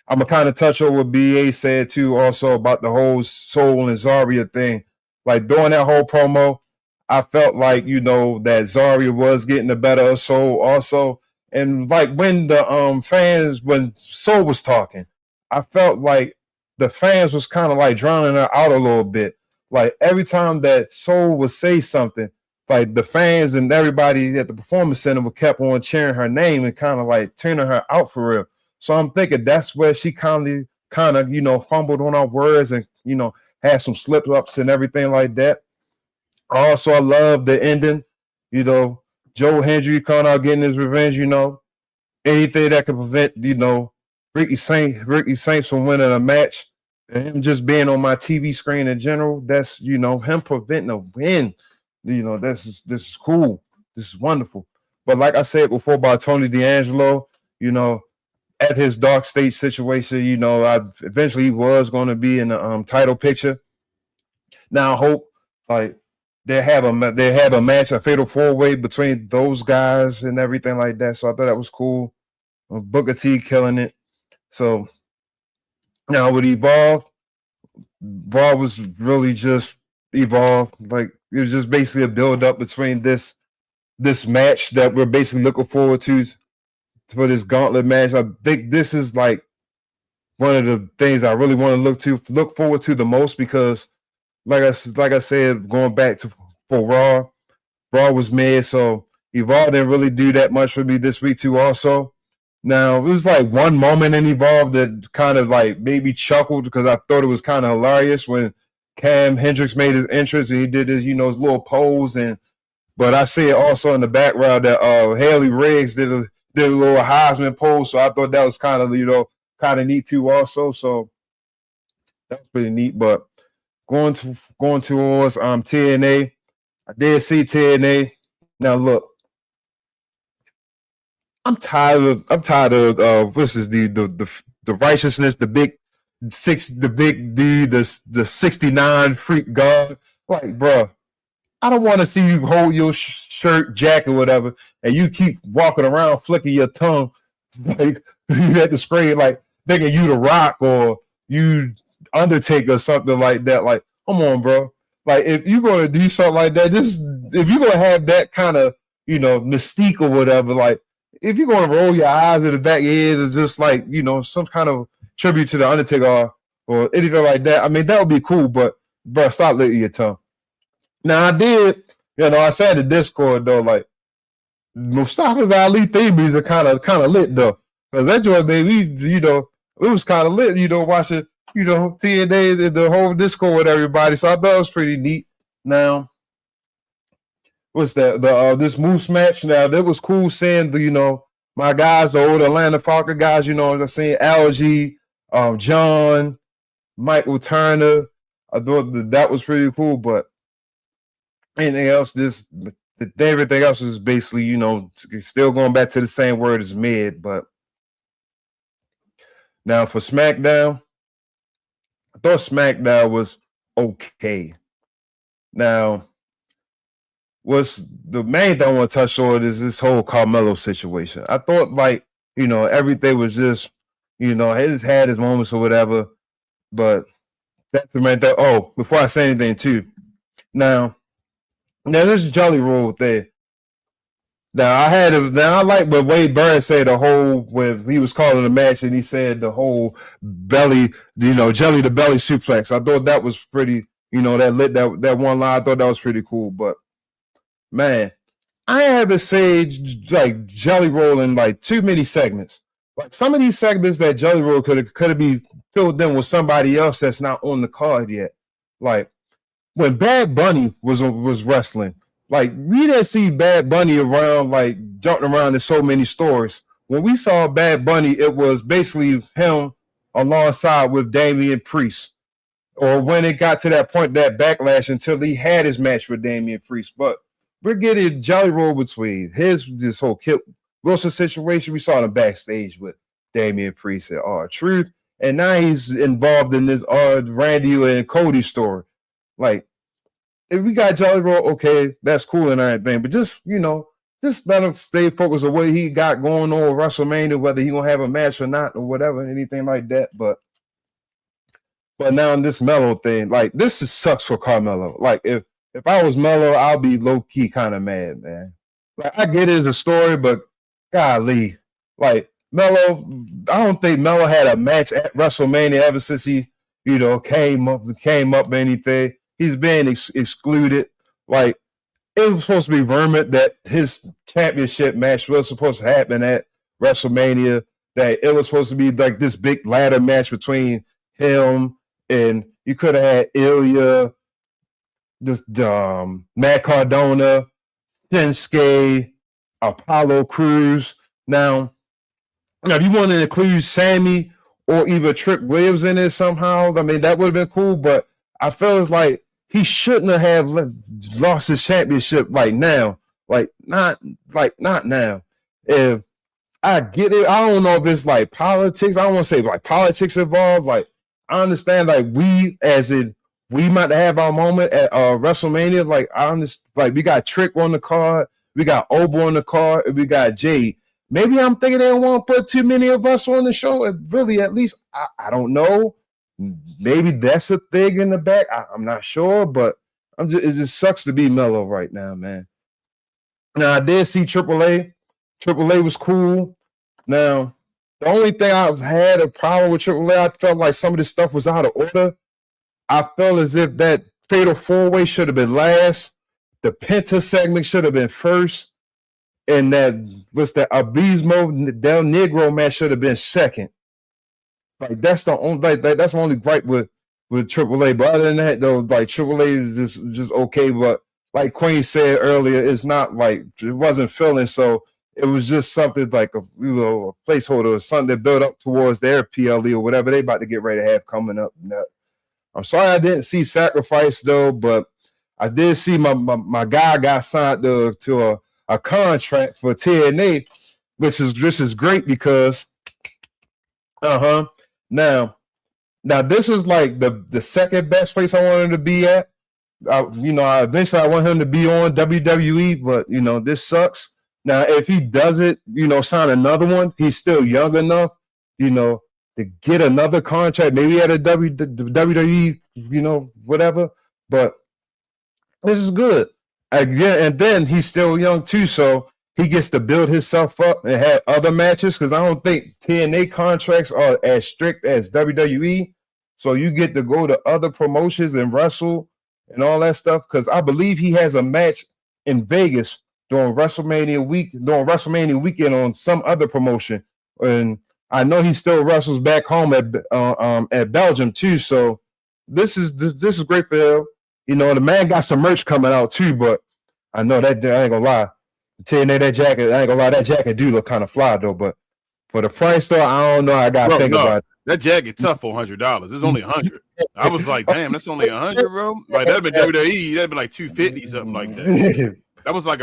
I'm going to kind of touch on what BA said, too, also about the whole Soul and Zarya thing. Like, during that whole promo, I felt like, you know, that Zarya was getting the better of Soul also. And, like, when the fans, when Soul was talking, I felt like the fans was kind of, like, drowning her out a little bit. Like, every time that Soul would say something, like, the fans and everybody at the Performance Center would kept on cheering her name and kind of, like, turning her out for real. So I'm thinking that's where she kind of, you know, fumbled on our words and, you know, had some slip-ups and everything like that. Also, I love the ending, you know, Joe Hendry coming out getting his revenge, you know, anything that could prevent, you know, Ricky Saints from winning a match and him just being on my TV screen in general. That's, you know, him preventing a win. You know, this is cool. This is wonderful. But like I said before about Tony D'Angelo, you know, at his dark state situation, you know, eventually he was going to be in the title picture. Now I hope like they have a match, a fatal 4-way between those guys and everything like that. So I thought that was cool. Booker T killing it. So now with Evolve was really just Evolve. Like it was just basically a build up between this match that we're basically looking forward to for this gauntlet match. I think this is like one of the things I really want to look forward to the most because like I said, going back for Raw was mid, so Evolve didn't really do that much for me this week too also. Now, it was like one moment in Evolve that kind of like made me chuckle because I thought it was kind of hilarious when Cam Hendricks made his entrance and he did his, you know, his little pose. But I see it also in the background that Haley Riggs did a little Heisman pose, so I thought that was kind of, you know, kind of neat too also. So that was pretty neat. But going towards TNA, I did see TNA. Now look, I'm tired of what's this the righteousness, the the big dude, the 69 freak guard. Like, bro, I don't want to see you hold your shirt, jacket, whatever, and you keep walking around flicking your tongue like you at the screen, like thinking you the Rock or you Undertaker or something like that. Like, come on, bro. Like, if you're gonna do something like that, just if you're gonna have that kind of, you know, mystique or whatever, like if you're gonna roll your eyes in the back of your head or just like, you know, some kind of tribute to the Undertaker or anything like that, I mean, that would be cool. But bro, stop licking your tongue. Now I did, you know, I said in Discord though, like Mustafa's Ali theme music kind of lit though, because that joint, baby, you know, it was kind of lit, you know, watching, you know, TNA the whole Discord with everybody. So I thought it was pretty neat. Now, what's that? This Moose match. Now that was cool seeing the, you know, my guys, the old Atlanta Falcon guys. You know, I seen Algie, John, Michael Turner. I thought that was pretty cool, but anything else, everything else was basically, you know, still going back to the same word as mid. But now for SmackDown, I thought SmackDown was okay. Now, what's the main thing I want to touch on is this whole Carmelo situation. I thought, like, you know, everything was just, you know, he just had his moments or whatever, but that's the main thing. Oh, before I say anything too, now there's Jelly Roll there. Now I like what Wade Burns said, the whole, when he was calling the match and he said the whole belly, you know, jelly to belly suplex. I thought that was pretty, you know, that one line. I thought that was pretty cool. But man, I haven't said like Jelly Roll in like too many segments. Like some of these segments that Jelly Roll could have be filled in with somebody else that's not on the card yet. Like when Bad Bunny was wrestling, like we didn't see Bad Bunny around, like jumping around in so many stores. When we saw Bad Bunny, it was basically him alongside with Damian Priest. Or when it got to that point, that backlash until he had his match with Damian Priest. But we're getting Jelly Roll between this whole Kip Wilson situation. We saw him backstage with Damian Priest and R-Truth. And now he's involved in this Randy and Cody story. Like, if we got Jelly Roll, okay, that's cool and everything. But just, you know, just let him stay focused on what he got going on with WrestleMania, whether he gonna have a match or not, or whatever, anything like that. But now in this Melo thing, like this sucks for Carmelo. Like if I was Melo, I'll be low key kind of mad, man. Like I get it as a story, but golly, like Melo, I don't think Melo had a match at WrestleMania ever since he, you know, came up anything. He's been excluded. Like it was supposed to be rumored that his championship match was supposed to happen at WrestleMania. That it was supposed to be like this big ladder match between him and you could have had Ilya, this Matt Cardona, Shinsuke, Apollo Crews. Now if you want to include Sami or even Trick Williams in it somehow, I mean that would have been cool. But I feel it's like he shouldn't have lost his championship like now, like not now. If I get it, I don't know if it's like politics. I don't want to say like politics involved. Like I understand, like we might have our moment at WrestleMania. Like I understand, like we got Trick on the card, we got Obo on the card, and we got Jade. Maybe I'm thinking they don't want to put too many of us on the show. Really, at least I don't know. Maybe that's a thing in the back. I'm not sure, but it just sucks to be Melo right now, man. Now I did see AAA. AAA was cool. Now the only thing I had a problem with AAA, I felt like some of this stuff was out of order. I felt as if that Fatal 4-Way should have been last. The Penta segment should have been first. And that Abismo Del Negro match should have been second. Like that's the only gripe with AAA. But other than that, though, like AAA is just okay. But like Queen said earlier, it's not like it wasn't filling, so it was just something like a placeholder or something that built up towards their PLE or whatever they about to get ready to have coming up. I'm sorry I didn't see Sacrifice though, but I did see my guy got signed to a contract for TNA, which is great because now Now this is like the second best place I wanted to be at. Eventually I want him to be on WWE, but this sucks. Now, if he does it, sign another one, he's still young enough, to get another contract, maybe at a WWE, whatever. But this is good. Again, and then he's still young too, so he gets to build himself up and have other matches, because I don't think TNA contracts are as strict as WWE. So you get to go to other promotions and wrestle and all that stuff, because I believe he has a match in Vegas during WrestleMania weekend on some other promotion, and I know he still wrestles back home at Belgium too. So this is great for him. The man got some merch coming out too, but I know that I ain't gonna lie. TNA, that jacket, I ain't gonna lie, that jacket do look kind of fly though. But for the price though, I don't know. I gotta think about it. That jacket tough for $100. It's only $100. I was like, damn, that's only $100, bro. Like that'd been WWE, that'd been like $250, something like that. That was like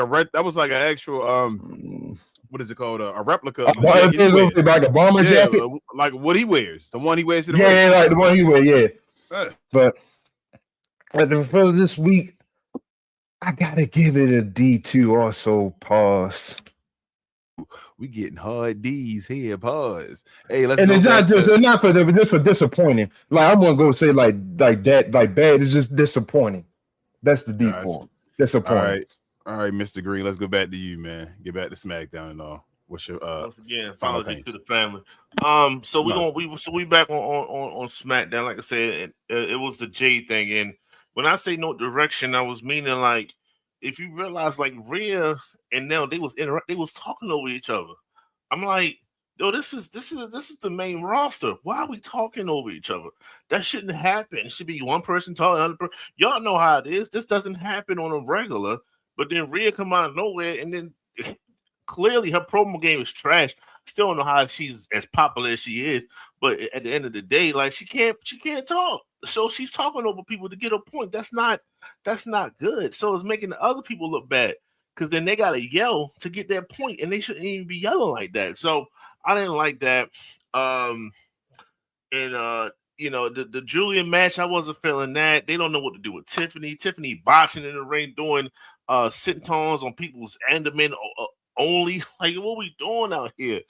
an actual what is it called? A replica of the like a bomber jacket, like what he wears, the one he wears to the like the one he wears, yeah. But for this week, I gotta give it a D2 also. Pause. We getting hard D's here. Pause. Hey, let's. And it's not for disappointing. Like I'm gonna go say like that, like bad. It's just disappointing. That's the D form. Disappointing. All right, Mr. Green. Let's go back to you, man. Get back to SmackDown and all. What's your once again, apology to the family. So we back on SmackDown. Like I said, it was the Jade thing, and when I say no direction, I was meaning like if you realize like Rhea and now they was talking over each other. I'm like, yo, this is the main roster. Why are we talking over each other? That shouldn't happen. It should be one person talking, another person. Y'all know how it is. This doesn't happen on a regular. But then Rhea come out of nowhere, and then clearly her promo game is trash. Still don't know how she's as popular as she is, but at the end of the day, like she can't talk. So she's talking over people to get a point. That's not good. So it's making the other people look bad, because then they gotta yell to get that point, and they shouldn't even be yelling like that. So I didn't like that. The Julian match, I wasn't feeling that. They don't know what to do with Tiffany. Tiffany boxing in the ring, doing sentons on people's abdomen only. Like, what we doing out here?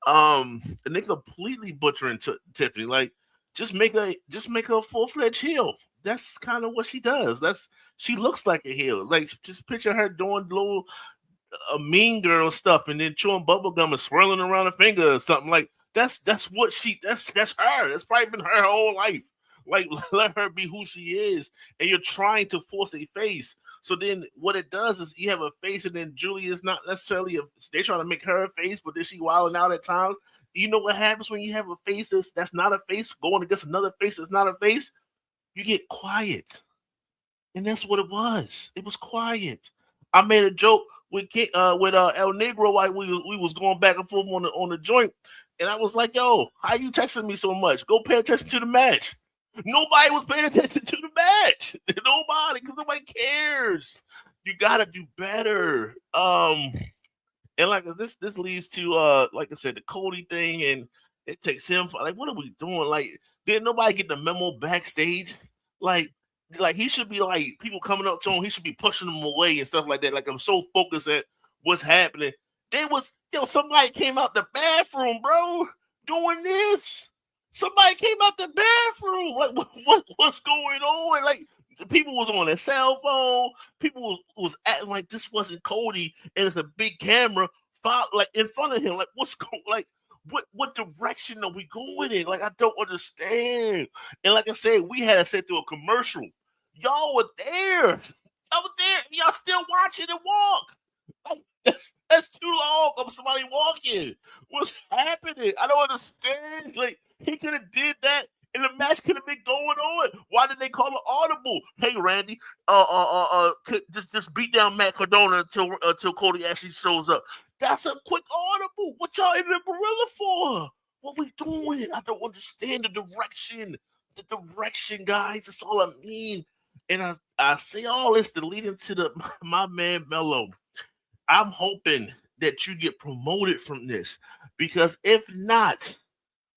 And they completely butchering Tiffany. Like, just make her a full-fledged heel. That's kind of what she does. She looks like a heel. Like, just picture her doing little mean girl stuff and then chewing bubble gum and swirling around her finger or something. Like, that's her. That's probably been her whole life. Like, let her be who she is. And you're trying to force a face. So then what it does is you have a face, and then Julie is not necessarily they're trying to make her a face, but then she wilding out at times. You know what happens when you have a face that's not a face going against another face that's not a face? You get quiet. And that's what it was. It was quiet. I made a joke with El Negro while we was going back and forth on the joint. And I was like, yo, how you texting me so much? Go pay attention to the match. Nobody was paying attention to the match. Nobody, because nobody cares. You gotta do better. And like this leads to like I said, the Cody thing, and it takes him like, what are we doing? Like, did nobody get the memo backstage? Like he should be like people coming up to him, he should be pushing them away and stuff like that. Like, I'm so focused at what's happening. Somebody came out the bathroom, bro, doing this. Somebody came out the bathroom. Like, what's going on? Like, people was on their cell phone. People was acting like this wasn't Cody, and it's a big camera like in front of him. Like, what's going? Like, what direction are we going in? Like, I don't understand. And like I said, we had to sit through a commercial. Y'all were there. Y'all were there. Y'all still watching and walk. Like, that's too long of somebody walking. What's happening? I don't understand. Like, he could have did that, and the match could have been going on. Why did they call it audible? Hey, Randy, just beat down Matt Cardona until Cody actually shows up. That's a quick audible. What y'all in the gorilla for? What we doing? I don't understand the direction. The direction, guys. That's all I mean. And I say all this to lead into my man Melo. I'm hoping that you get promoted from this, because if not,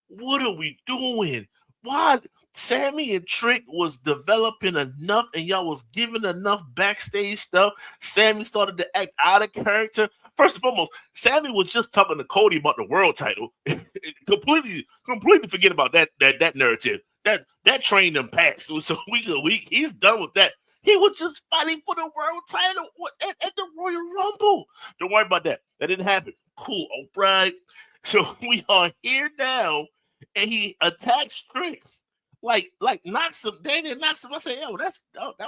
what are we doing? Why Sami and Trick was developing enough, and y'all was giving enough backstage stuff. Sami started to act out of character. First and foremost, Sami was just talking to Cody about the world title. completely forget about that narrative. That train them passed. So he's done with that. He was just fighting for the world title at the Royal Rumble. Don't worry about that. That didn't happen. Cool, all right. So we are here now, and he attacks Trick. Like knocks him. Daniel knocks him. I say, yo, that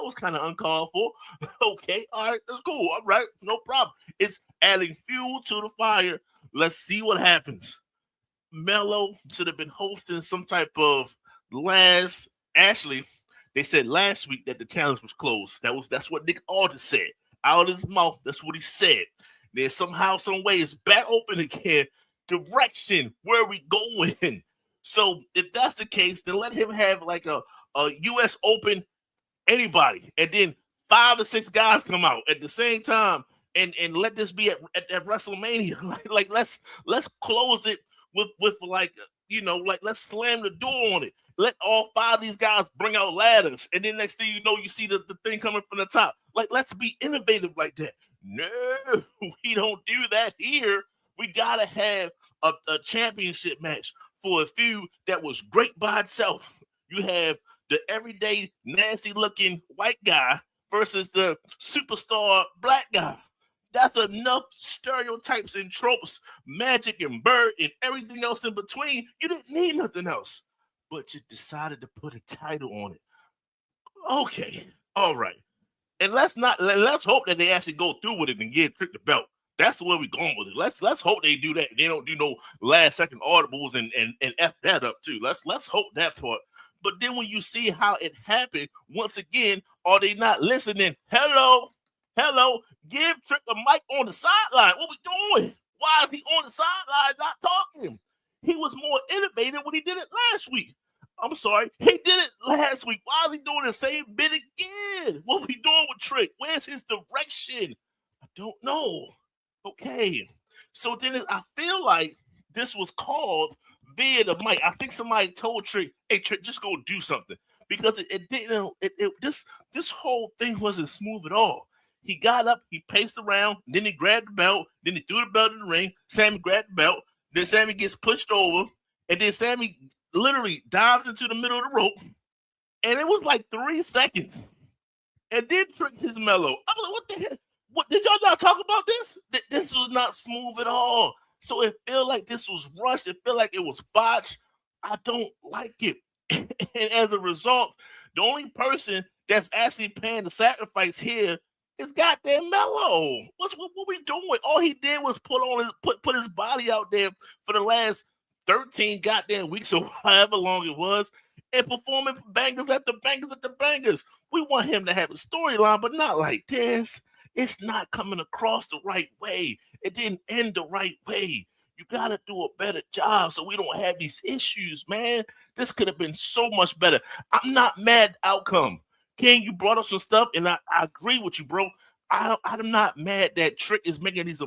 was kind of uncalled for. Okay, all right, that's cool. All right, no problem. It's adding fuel to the fire. Let's see what happens. Melo should have been hosting some type of Ashley. They said last week that the challenge was closed. That's what Nick Aldis said. Out of his mouth, that's what he said. Then somehow, some way, it's back open again. Direction, where are we going? So if that's the case, then let him have like a U.S. Open anybody, and then 5 or 6 guys come out at the same time, and let this be at WrestleMania. like let's close it with like, you know, like let's slam the door on it. Let all 5 of these guys bring out ladders, and then next thing you know, you see the thing coming from the top. Like, let's be innovative like that. No, we don't do that here. We gotta have a championship match for a feud that was great by itself. You have the everyday nasty looking white guy versus the superstar black guy. That's enough stereotypes and tropes, magic and bird and everything else in between. You didn't need nothing else, but you decided to put a title on it. Okay, all right. And let's hope that they actually go through with it and get Trick the belt. That's where we're going with it. Let's hope they do that. They don't do no last second audibles and F that up too. Let's hope that part. But then when you see how it happened, once again, are they not listening? Hello, give Trick the mic on the sideline. What we doing? Why is he on the sideline not talking? He was more innovative when he did it last week. I'm sorry, he did it last week. Why is he doing the same bit again? What we doing with Trick? Where's his direction? I don't know. Okay, so then I feel like this was called via the mic. I think somebody told Trick, "Hey, Trick, just go do something," because it didn't. This whole thing wasn't smooth at all. He got up, he paced around, then he grabbed the belt, then he threw the belt in the ring. Sami grabbed the belt, then Sami gets pushed over, and then Sami literally dives into the middle of the rope, and it was like 3 seconds, and then Trick his Melo. I'm like, what the hell? What did y'all not talk about this? This was not smooth at all. So it felt like this was rushed. It felt like it was botched. I don't like it. And as a result, the only person that's actually paying the sacrifice here is goddamn Melo. What we doing? All he did was put his body out there for the last 13 goddamn weeks or however long it was, and performing bangers after bangers after bangers. We want him to have a storyline, but not like this. It's not coming across the right way. It didn't end the right way. You got to do a better job so we don't have these issues, man. This could have been so much better. I'm not mad outcome. King, you brought up some stuff, and I agree with you, bro. I'm not mad that Trick is making these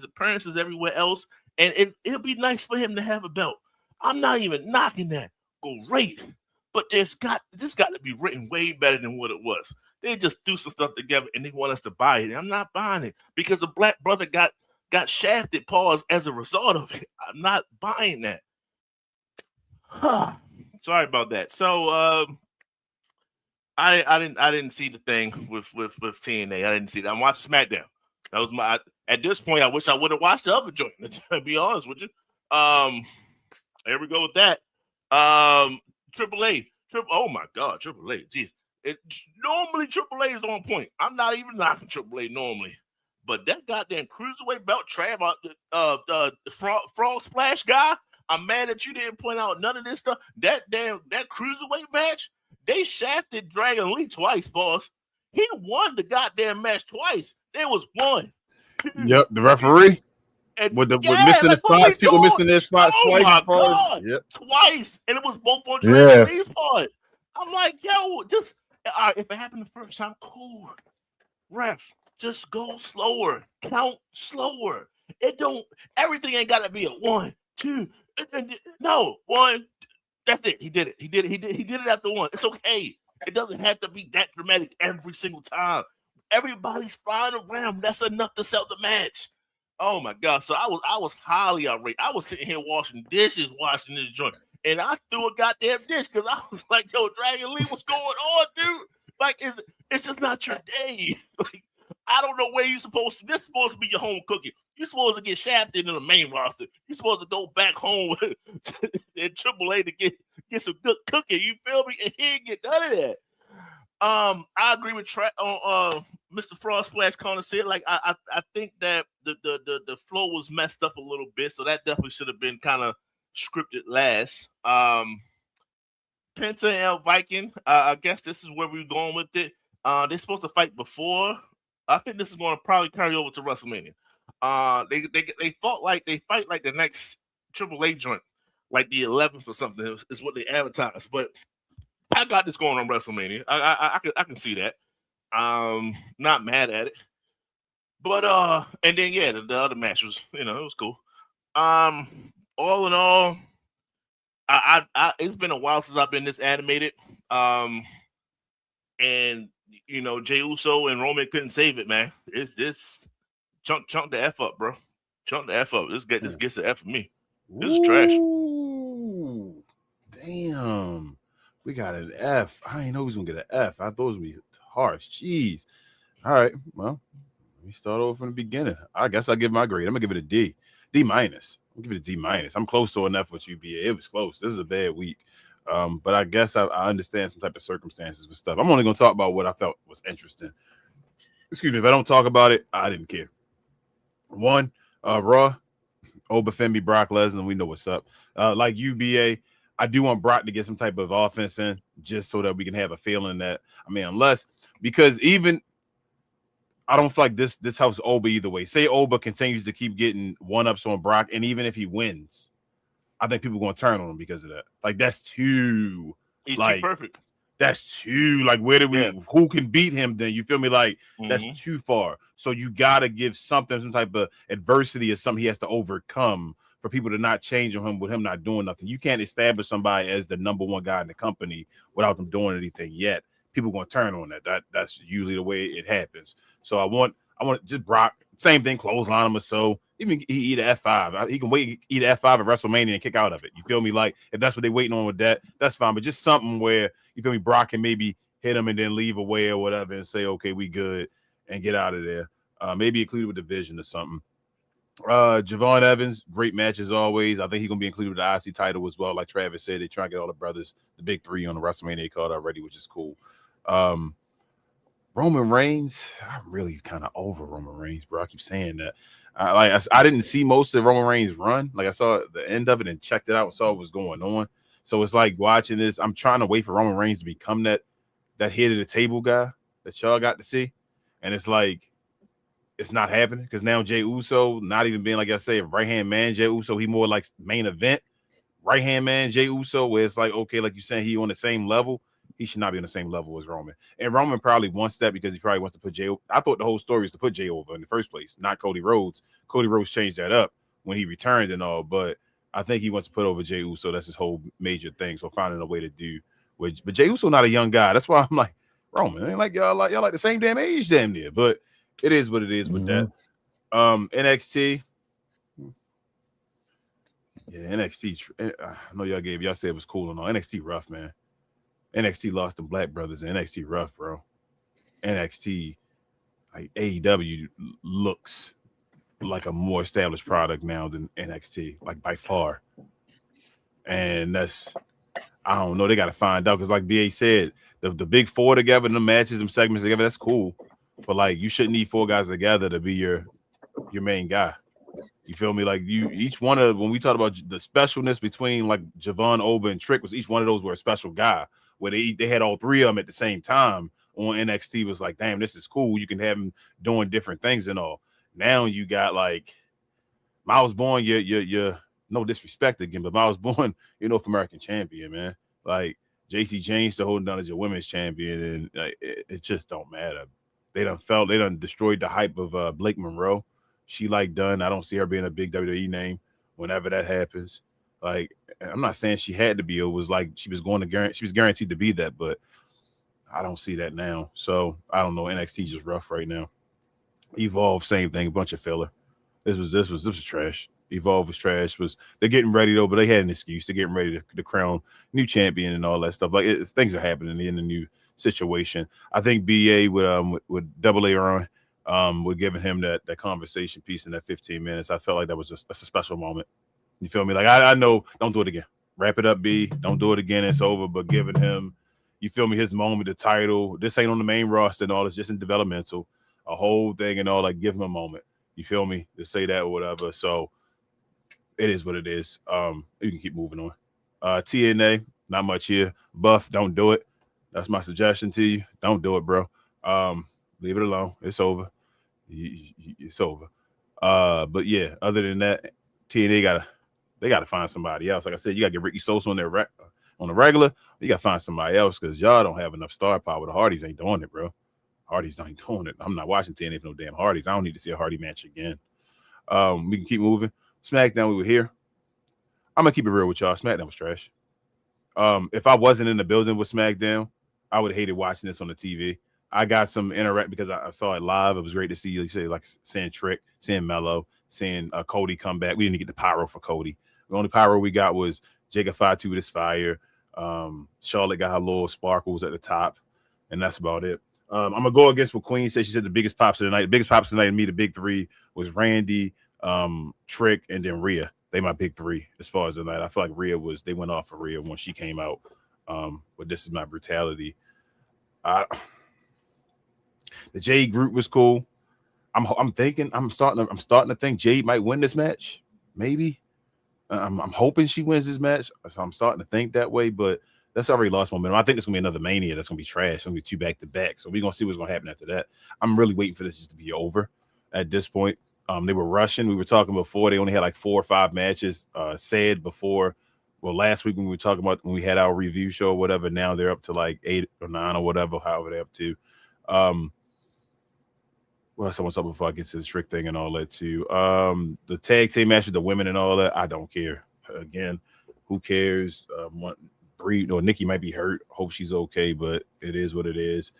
appearances everywhere else, and it'll be nice for him to have a belt. I'm not even knocking that. Great. But this got to be written way better than what it was. They just threw some stuff together and they want us to buy it. And I'm not buying it because the black brother got shafted, pause, as a result of it. I'm not buying that. Sorry about that. So I didn't see the thing with TNA. I didn't see that. I'm watching SmackDown. That was at this point, I wish I would have watched the other joint, to be honest with you. Here we go with that. Oh my God, AAA. Jeez. Normally AAA is on point. I'm not even knocking AAA normally, but that goddamn cruiserweight belt Trav, the frog splash guy. I'm mad that you didn't point out none of this stuff. That cruiserweight match, they shafted Dragon Lee twice, boss. He won the goddamn match twice. There was 1, 2. Yep, the referee. And with missing the spots, people missing their spots twice. My God. Yep. Twice, and it was both on Dragon Lee's part. I'm like, yo, just. All right, if it happened the first time, cool. Ref, just go slower. Count slower. Everything ain't got to be a 1, 2. No, 1. That's it. He did it. He did it after one. It's okay. It doesn't have to be that dramatic every single time. Everybody's flying around. That's enough to sell the match. Oh my God. So I was highly outraged. I was sitting here washing dishes, watching this joint. And I threw a goddamn dish because I was like, yo, Dragon Lee, what's going on, dude? Like, it's just not your day. Like, I don't know where you're supposed to. This is supposed to be your home cooking. You're supposed to get shafted in the main roster. You're supposed to go back home in AAA to get some good cooking. You feel me? And he didn't get none of that. I agree with Mr. Frost Splash Corner said. Like, I think that the flow was messed up a little bit, so that definitely should have been kind of scripted last. Penta and El Viking. I guess this is where we're going with it. They're supposed to fight before. I think this is going to probably carry over to WrestleMania. They fight like the next AAA joint, like the 11th or something is what they advertise. But I got this going on WrestleMania. I can see that. Not mad at it. But and then yeah, the other match was, it was cool. All in all, I it's been a while since I've been this animated. And Jey Uso and Roman couldn't save it, man. It's this chunk the F up, bro. Chunk the F up. This gets the F for me. This is trash. Damn. We got an F. I didn't know he was gonna get an F. I thought it was gonna be harsh. Jeez. All right. Well, let me start over from the beginning. I guess I'll give my grade. I'm gonna give it a D. D minus. I'll give it a D minus. I'm close to an F with UBA. It was close. This is a bad week. But I guess I understand some type of circumstances with stuff. I'm only gonna talk about what I felt was interesting. Excuse me, if I don't talk about it, I didn't care. One, Raw, Obafemi, Brock Lesnar, we know what's up. Like UBA, I do want Brock to get some type of offense in just so that we can have a feeling that, because even I don't feel like this helps Oba either way. Say Oba continues to keep getting one-ups on Brock, and even if he wins, I think people are going to turn on him because of that. Like, that's too... He's like, too perfect. That's too... Like, where do we... Yeah. Who can beat him then? You feel me? Like, that's too far. So you got to give something, some type of adversity or something he has to overcome for people to not change on him with him not doing nothing. You can't establish somebody as the number one guy in the company without them doing anything yet. People are going to turn on that. That's usually the way it happens. So I want just Brock, same thing, clothesline him or so. Even he eat an F5. He can eat an F5 at WrestleMania and kick out of it. You feel me? Like, if that's what they're waiting on with that, that's fine. But just something where, you feel me, Brock can maybe hit him and then leave away or whatever and say, okay, we good, and get out of there. Maybe included with Division or something. Javon Evans, great match as always. I think he's going to be included with the IC title as well. Like Travis said, they try to get all the brothers, the big three on the WrestleMania card already, which is cool. Roman Reigns, I'm really kind of over Roman Reigns, bro. I keep saying that. I didn't see most of Roman Reigns' run. Like, I saw the end of it and checked it out and saw what was going on. So it's like watching this. I'm trying to wait for Roman Reigns to become that head of the table guy that y'all got to see. And it's like, it's not happening because now Jey Uso, not even being, like I say, right-hand man Jey Uso, he more like main event right-hand man Jey Uso, where it's like, okay, like you're saying, he on the same level. He should not be on the same level as Roman. And Roman probably wants that because he probably wants to put Jey over. I thought the whole story was to put Jey over in the first place, not Cody Rhodes. Cody Rhodes changed that up when he returned and all, but I think he wants to put over Jey Uso. That's his whole major thing. So finding a way to do with, but Jey Uso not a young guy. That's why I'm like, Roman, ain't like y'all like the same damn age damn near. But it is what it is with that. NXT. Yeah, NXT. I know y'all said it was cool and all. NXT rough, man. NXT lost them Black brothers, and NXT rough, bro. NXT, like AEW, looks like a more established product now than NXT, like by far. And that's, I don't know, they got to find out because, like BA said, the big four together, the matches, them segments together, that's cool. But like, you shouldn't need four guys together to be your main guy. You feel me? Like each one of, when we talk about the specialness between like Javon, Oba, and Trick, was each one of those were a special guy. Where they had all three of them at the same time on NXT was like, damn, this is cool. You can have them doing different things and all. Now you got like Miles Bourne, you're no disrespect again, but Miles Bourne, North American champion, man. Like JC James still holding down as your women's champion, and like, it just don't matter. They done destroyed the hype of Blake Monroe. She like done. I don't see her being a big WWE name whenever that happens. Like, I'm not saying she had to be. It was like she was guaranteed to be that, but I don't see that now. So I don't know. NXT just rough right now. Evolve, same thing, a bunch of filler. This was trash. Evolve was trash. They're getting ready though, but they had an excuse. They're getting ready to crown new champion and all that stuff. Like things are happening in the new situation. I think BA with Double A on, with giving him that conversation piece in that 15 minutes. I felt like that's a special moment. You feel me? Like I know, don't do it again. Wrap it up, B. Don't do it again. It's over. But giving him, you feel me, his moment, the title. This ain't on the main roster and all. It's just in developmental, a whole thing and all. Like give him a moment. You feel me? To say that or whatever. So it is what it is. You can keep moving on. TNA, not much here. Buff, don't do it. That's my suggestion to you. Don't do it, bro. Leave it alone. It's over. It's over. But yeah, other than that, TNA gotta find somebody else. Like I said, you gotta get Ricky Sosa on on the regular. You gotta find somebody else because y'all don't have enough star power. The Hardys ain't doing it, bro. Hardys ain't doing it. I'm not watching TNA for no damn Hardys. I don't need to see a Hardy match again. We can keep moving. SmackDown, we were here. I'm gonna keep it real with y'all. SmackDown was trash. If I wasn't in the building with SmackDown, I would have hated watching this on the TV. I got some interact because I saw it live. It was great to see you say like seeing Trick, seeing Mello, seeing Cody come back. We didn't get the pyro for Cody. The only pyro we got was Jacob Fatu with his fire. Charlotte got her little sparkles at the top, and that's about it. I'm gonna go against what Queen said. She said the biggest pops of the night. The biggest pops of the night to me, the big three was Randy, Trick, and then Rhea. They my big three as far as the night. I feel like they went off for Rhea when she came out. But this is my brutality. The Jade group was cool. I'm starting to think Jade might win this match. Maybe. I'm hoping she wins this match. So I'm starting to think that way, but that's already lost momentum. I think it's gonna be another Mania that's gonna be trash. It's gonna be 2 back-to-back. So we're gonna see what's gonna happen after that. I'm really waiting for this just to be over at this point. They were rushing. We were talking before. They only had like 4 or 5 matches said before. Well, last week when we were talking about when we had our review show or whatever, now they're up to like 8 or 9 or whatever, however they're up to. What else I want to talk before I get to the Trick thing and all that too? The tag team match with the women and all that. I don't care. Again, who cares? Bree or Nikki might be hurt. Hope she's okay, but it is what it is.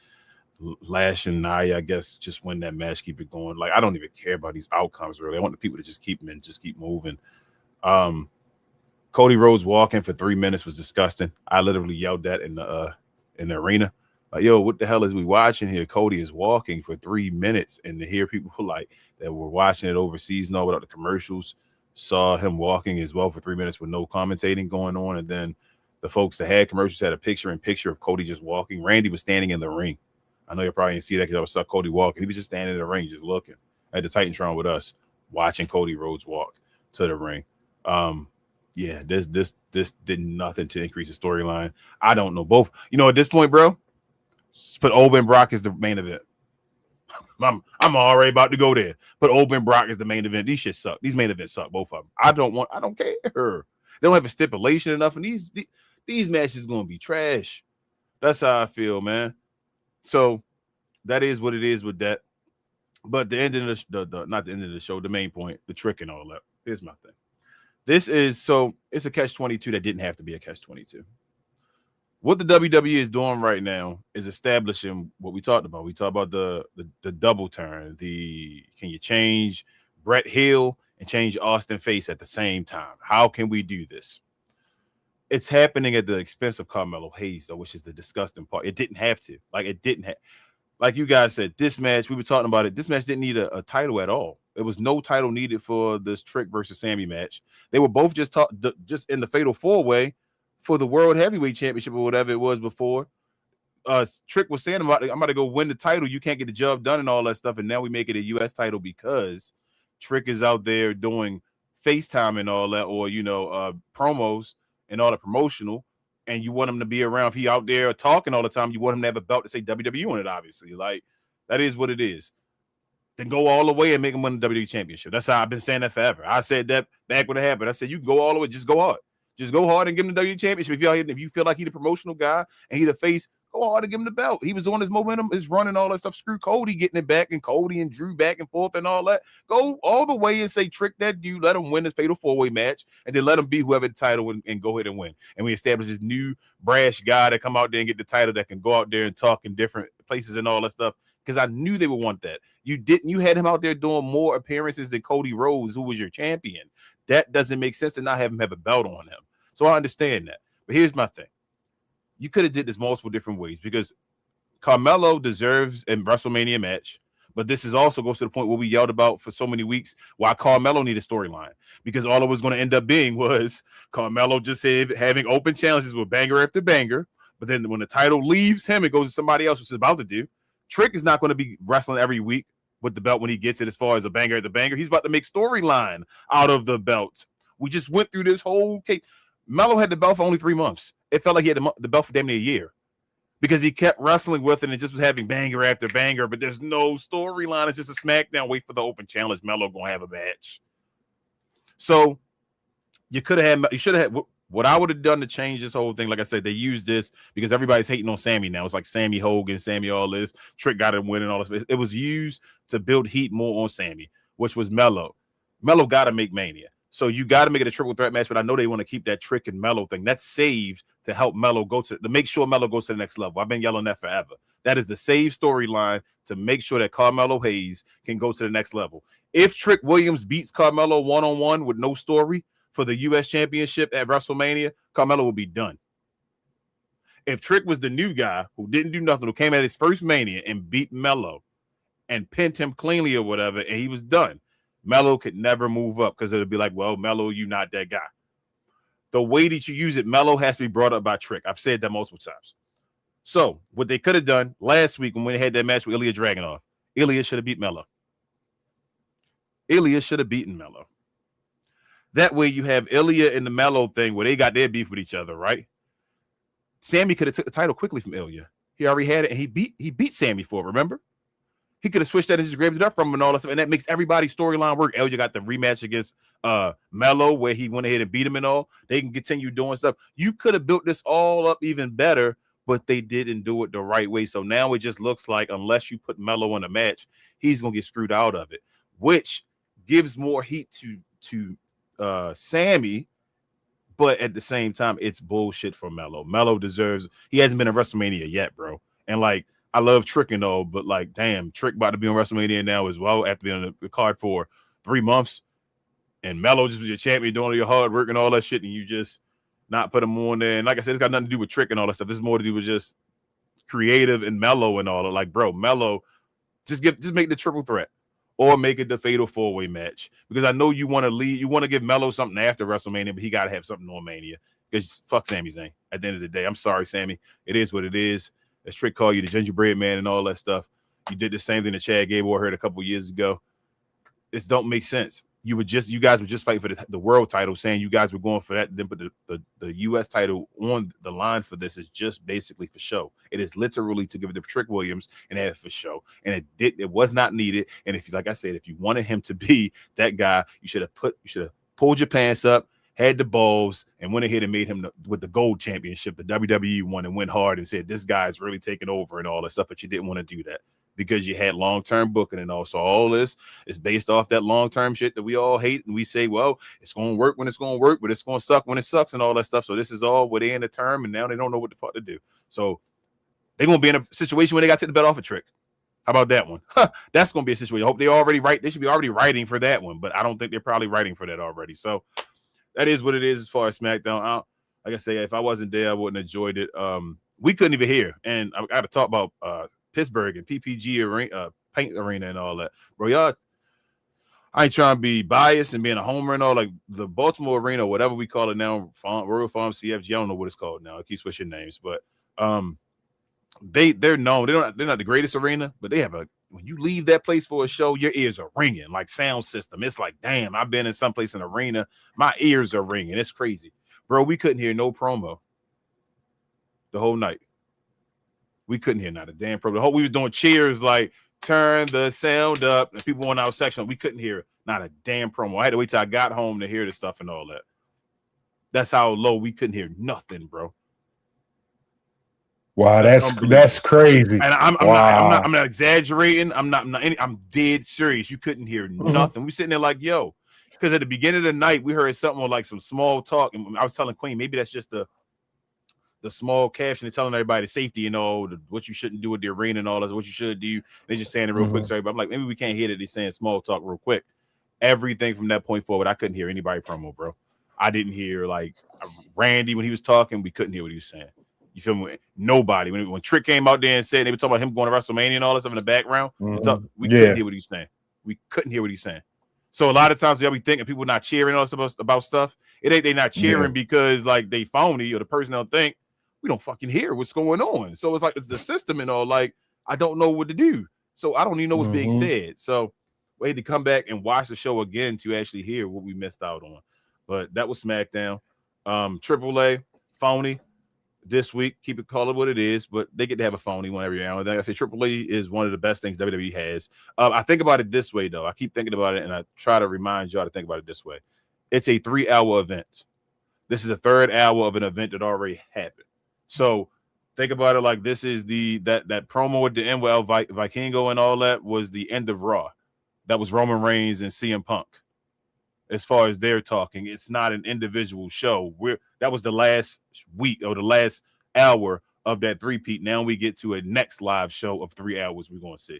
Lash and Nia, I guess, just win that match, keep it going. Like I don't even care about these outcomes really. I want the people to just keep them and just keep moving. Cody Rhodes walking for 3 minutes was disgusting. I literally yelled that in the arena. Like, yo, what the hell is we watching here? Cody is walking for 3 minutes, and to hear people like that were watching it overseas and all without the commercials saw him walking as well for 3 minutes with no commentating going on, and then the folks that had commercials had a picture of Cody just walking. Randy was standing in the ring. I know you probably didn't see that because I saw Cody walking. He was just standing in the ring, just looking at the Titantron with us, watching Cody Rhodes walk to the ring. Yeah, this did nothing to increase the storyline. I don't know. Both, at this point, bro, put Oba and Brock as the main event. I'm already about to go there. Put Oba and Brock as the main event. These shit suck. These main events suck, both of them. I don't care. They don't have a stipulation enough, and these matches gonna be trash. That's how I feel, man. So that is what it is with that. But the end of not the end of the show, the main point, the Trick and all that. Here's my thing. It's a catch-22 that didn't have to be a catch-22. What the WWE is doing right now is establishing what we talked about. We talked about the double turn. Can you change Brett Hill and change Austin Face at the same time? How can we do this? It's happening at the expense of Carmelo Hayes, though, which is the disgusting part. It didn't have to. Like you guys said, this match, we were talking about it. This match didn't need a title at all. There was no title needed for this Trick versus Sami match. They were both just in the Fatal 4-Way for the World Heavyweight Championship or whatever it was before. Trick was saying, I'm about to go win the title. You can't get the job done and all that stuff. And now we make it a U.S. title because Trick is out there doing FaceTime and all that, or, promos and all the promotional. And you want him to be around. If he out there talking all the time, you want him to have a belt to say WWE on it, obviously. Like, that is what it is. Then go all the way and make him win the WWE Championship. That's how I've been saying that forever. I said that back when it happened. I said, you can go all the way. Just go hard. Just go hard and give him the WWE Championship. If you feel like he's the promotional guy and he's the face, Go hard to give him the belt. He was on his momentum, his run and all that stuff. Screw Cody getting it back and Cody and Drew back and forth and all that. Go all the way and say, trick that dude, let him win this fatal 4-way match, and then let him be whoever the title and go ahead and win. And we establish this new brash guy that come out there and get the title that can go out there and talk in different places and all that stuff. Because I knew they would want that. You had him out there doing more appearances than Cody Rhodes, who was your champion. That doesn't make sense to not have him have a belt on him. So I understand that. But here's my thing. You could have did this multiple different ways because Carmelo deserves a WrestleMania match. But this is also goes to the point where we yelled about for so many weeks why Carmelo needed a storyline. Because all it was going to end up being was Carmelo just having open challenges with banger after banger. But then when the title leaves him, it goes to somebody else, which is about to do. Trick is not going to be wrestling every week with the belt when he gets it as far as a banger at the banger. He's about to make storyline out of the belt. We just went through this whole case. Melo had the belt for only 3 months. It felt like he had the belt for damn near a year because he kept wrestling with it and just was having banger after banger, but there's no storyline. It's just a SmackDown. Wait for the open challenge. Melo going to have a match. So you should have had what I would have done to change this whole thing. Like I said, they used this because everybody's hating on Sami now. It's like Sami Hogan, Sami all this. Trick got him winning all this. It was used to build heat more on Sami, which was Melo. Melo got to make Mania. So you got to make it a triple threat match, but I know they want to keep that Trick and Melo thing. That's saved to help Melo to make sure Melo goes to the next level. I've been yelling that forever. That is the save storyline to make sure that Carmelo Hayes can go to the next level. If Trick Williams beats Carmelo one-on-one with no story for the U.S. Championship at WrestleMania, Carmelo will be done. If Trick was the new guy who didn't do nothing, who came at his first Mania and beat Melo and pinned him cleanly or whatever, and he was done, Melo could never move up because it'll be like, well, Melo, you're not that guy. The way that you use it, Melo has to be brought up by Trick. I've said that multiple times. So what they could have done last week when they had that match with Ilya Dragunov, Ilya should have beat Melo. Ilya should have beaten Melo. That way you have Ilya and the Melo thing where they got their beef with each other, right? Sami could have took the title quickly from Ilya. He already had it, and he beat Sami for it, remember? He could have switched that and just grabbed it up from him and all that stuff, and that makes everybody's storyline work. Ilya got the rematch against Melo where he went ahead and beat him and all. They can continue doing stuff. You could have built this all up even better, but they didn't do it the right way. So now it just looks like unless you put Melo in a match, he's going to get screwed out of it, which gives more heat to Sami, but at the same time, it's bullshit for Melo. Melo deserves, he hasn't been in WrestleMania yet, bro. And like, I love Trick and all, but like, damn, Trick about to be on WrestleMania now as well after being on the card for 3 months. And Melo just was your champion doing all your hard work and all that shit, and you just not put him on there. And like I said, it's got nothing to do with Trick and all that stuff. This is more to do with just creative and Melo and all that. Like, bro, Melo, just make the triple threat or make it the fatal 4-way match. Because I know you want to lead, you want to give Melo something after WrestleMania, but he got to have something on Mania. Because fuck Sami Zayn. At the end of the day, I'm sorry, Sami. It is what it is. As Trick called you the gingerbread man and all that stuff. You did the same thing that Chad Gable heard a couple years ago. This don't make sense. You guys were just fighting for the world title, saying you guys were going for that. Then put the U.S. title on the line for this is just basically for show. It is literally to give it to Trick Williams and have it for show. And it was not needed. And if, like I said, if you wanted him to be that guy, you should have pulled your pants up, had the balls, and went ahead and made him with the gold championship, the WWE one, and went hard and said, this guy's really taking over and all that stuff. But you didn't want to do that because you had long-term booking and all. So all this is based off that long-term shit that we all hate. And we say, well, it's going to work when it's going to work, but it's going to suck when it sucks and all that stuff. So this is all within the term, and now they don't know what the fuck to do. So they're going to be in a situation where they got to take the bet off a Trick. How about that one? That's going to be a situation. I hope they already write. They should be already writing for that one, but I don't think they're probably writing for that already. So that is what it is as far as SmackDown. Like I say, if I wasn't there, I wouldn't have enjoyed it. We couldn't even hear. And I got to talk about Pittsburgh and PPG arena, Paint Arena and all that. Bro, y'all, I ain't trying to be biased and being a homer and all. Like the Baltimore Arena, whatever we call it now, Royal Farm CFG, I don't know what it's called now. I keep switching names. But they're known. They're not the greatest arena, but they have when you leave that place for a show, your ears are ringing like sound system. It's like, damn, I've been in someplace in an arena. My ears are ringing. It's crazy. Bro, we couldn't hear no promo the whole night. We couldn't hear not a damn promo. We was doing cheers like, turn the sound up. And people in our section, we couldn't hear not a damn promo. I had to wait till I got home to hear the stuff and all that. That's how low we couldn't hear nothing, bro. Wow, that's crazy. And I'm not exaggerating. I'm dead serious. You couldn't hear nothing. We sitting there like, yo, because at the beginning of the night we heard something like some small talk, and I was telling Queen maybe that's just the small caption telling everybody safety and all, what you shouldn't do with the arena and all that, what you should do. They're just saying it real quick. Sorry, but I'm like, maybe we can't hear that they're saying small talk real quick. Everything from that point forward, I couldn't hear anybody promo, bro. I didn't hear like Randy when he was talking. We couldn't hear what he was saying. You feel me? Nobody. When Trick came out there and said they were talking about him going to WrestleMania and all that stuff in the background, we couldn't hear what he was saying. We couldn't hear what he's saying. So a lot of times y'all be thinking people not cheering all this about stuff. It ain't they not cheering because like they phony or the person don't think we don't fucking hear what's going on. So it's like it's the system and all. Like I don't know what to do. So I don't even know what's being said. So we had to come back and watch the show again to actually hear what we missed out on. But that was SmackDown. AAA phony. This week, call it what it is, but they get to have a phony one every now and then. Like I say, AAA is one of the best things WWE has. I think about it this way, though. I keep thinking about it, and I try to remind y'all to think about it this way. It's a 3-hour event. This is the third hour of an event that already happened. So think about it like this is that promo at the end with El Vikingo and all that was the end of Raw. That was Roman Reigns and CM Punk. As far as they're talking, it's not an individual show. That was the last week or the last hour of that three-peat. Now we get to a next live show of 3 hours we're going to see.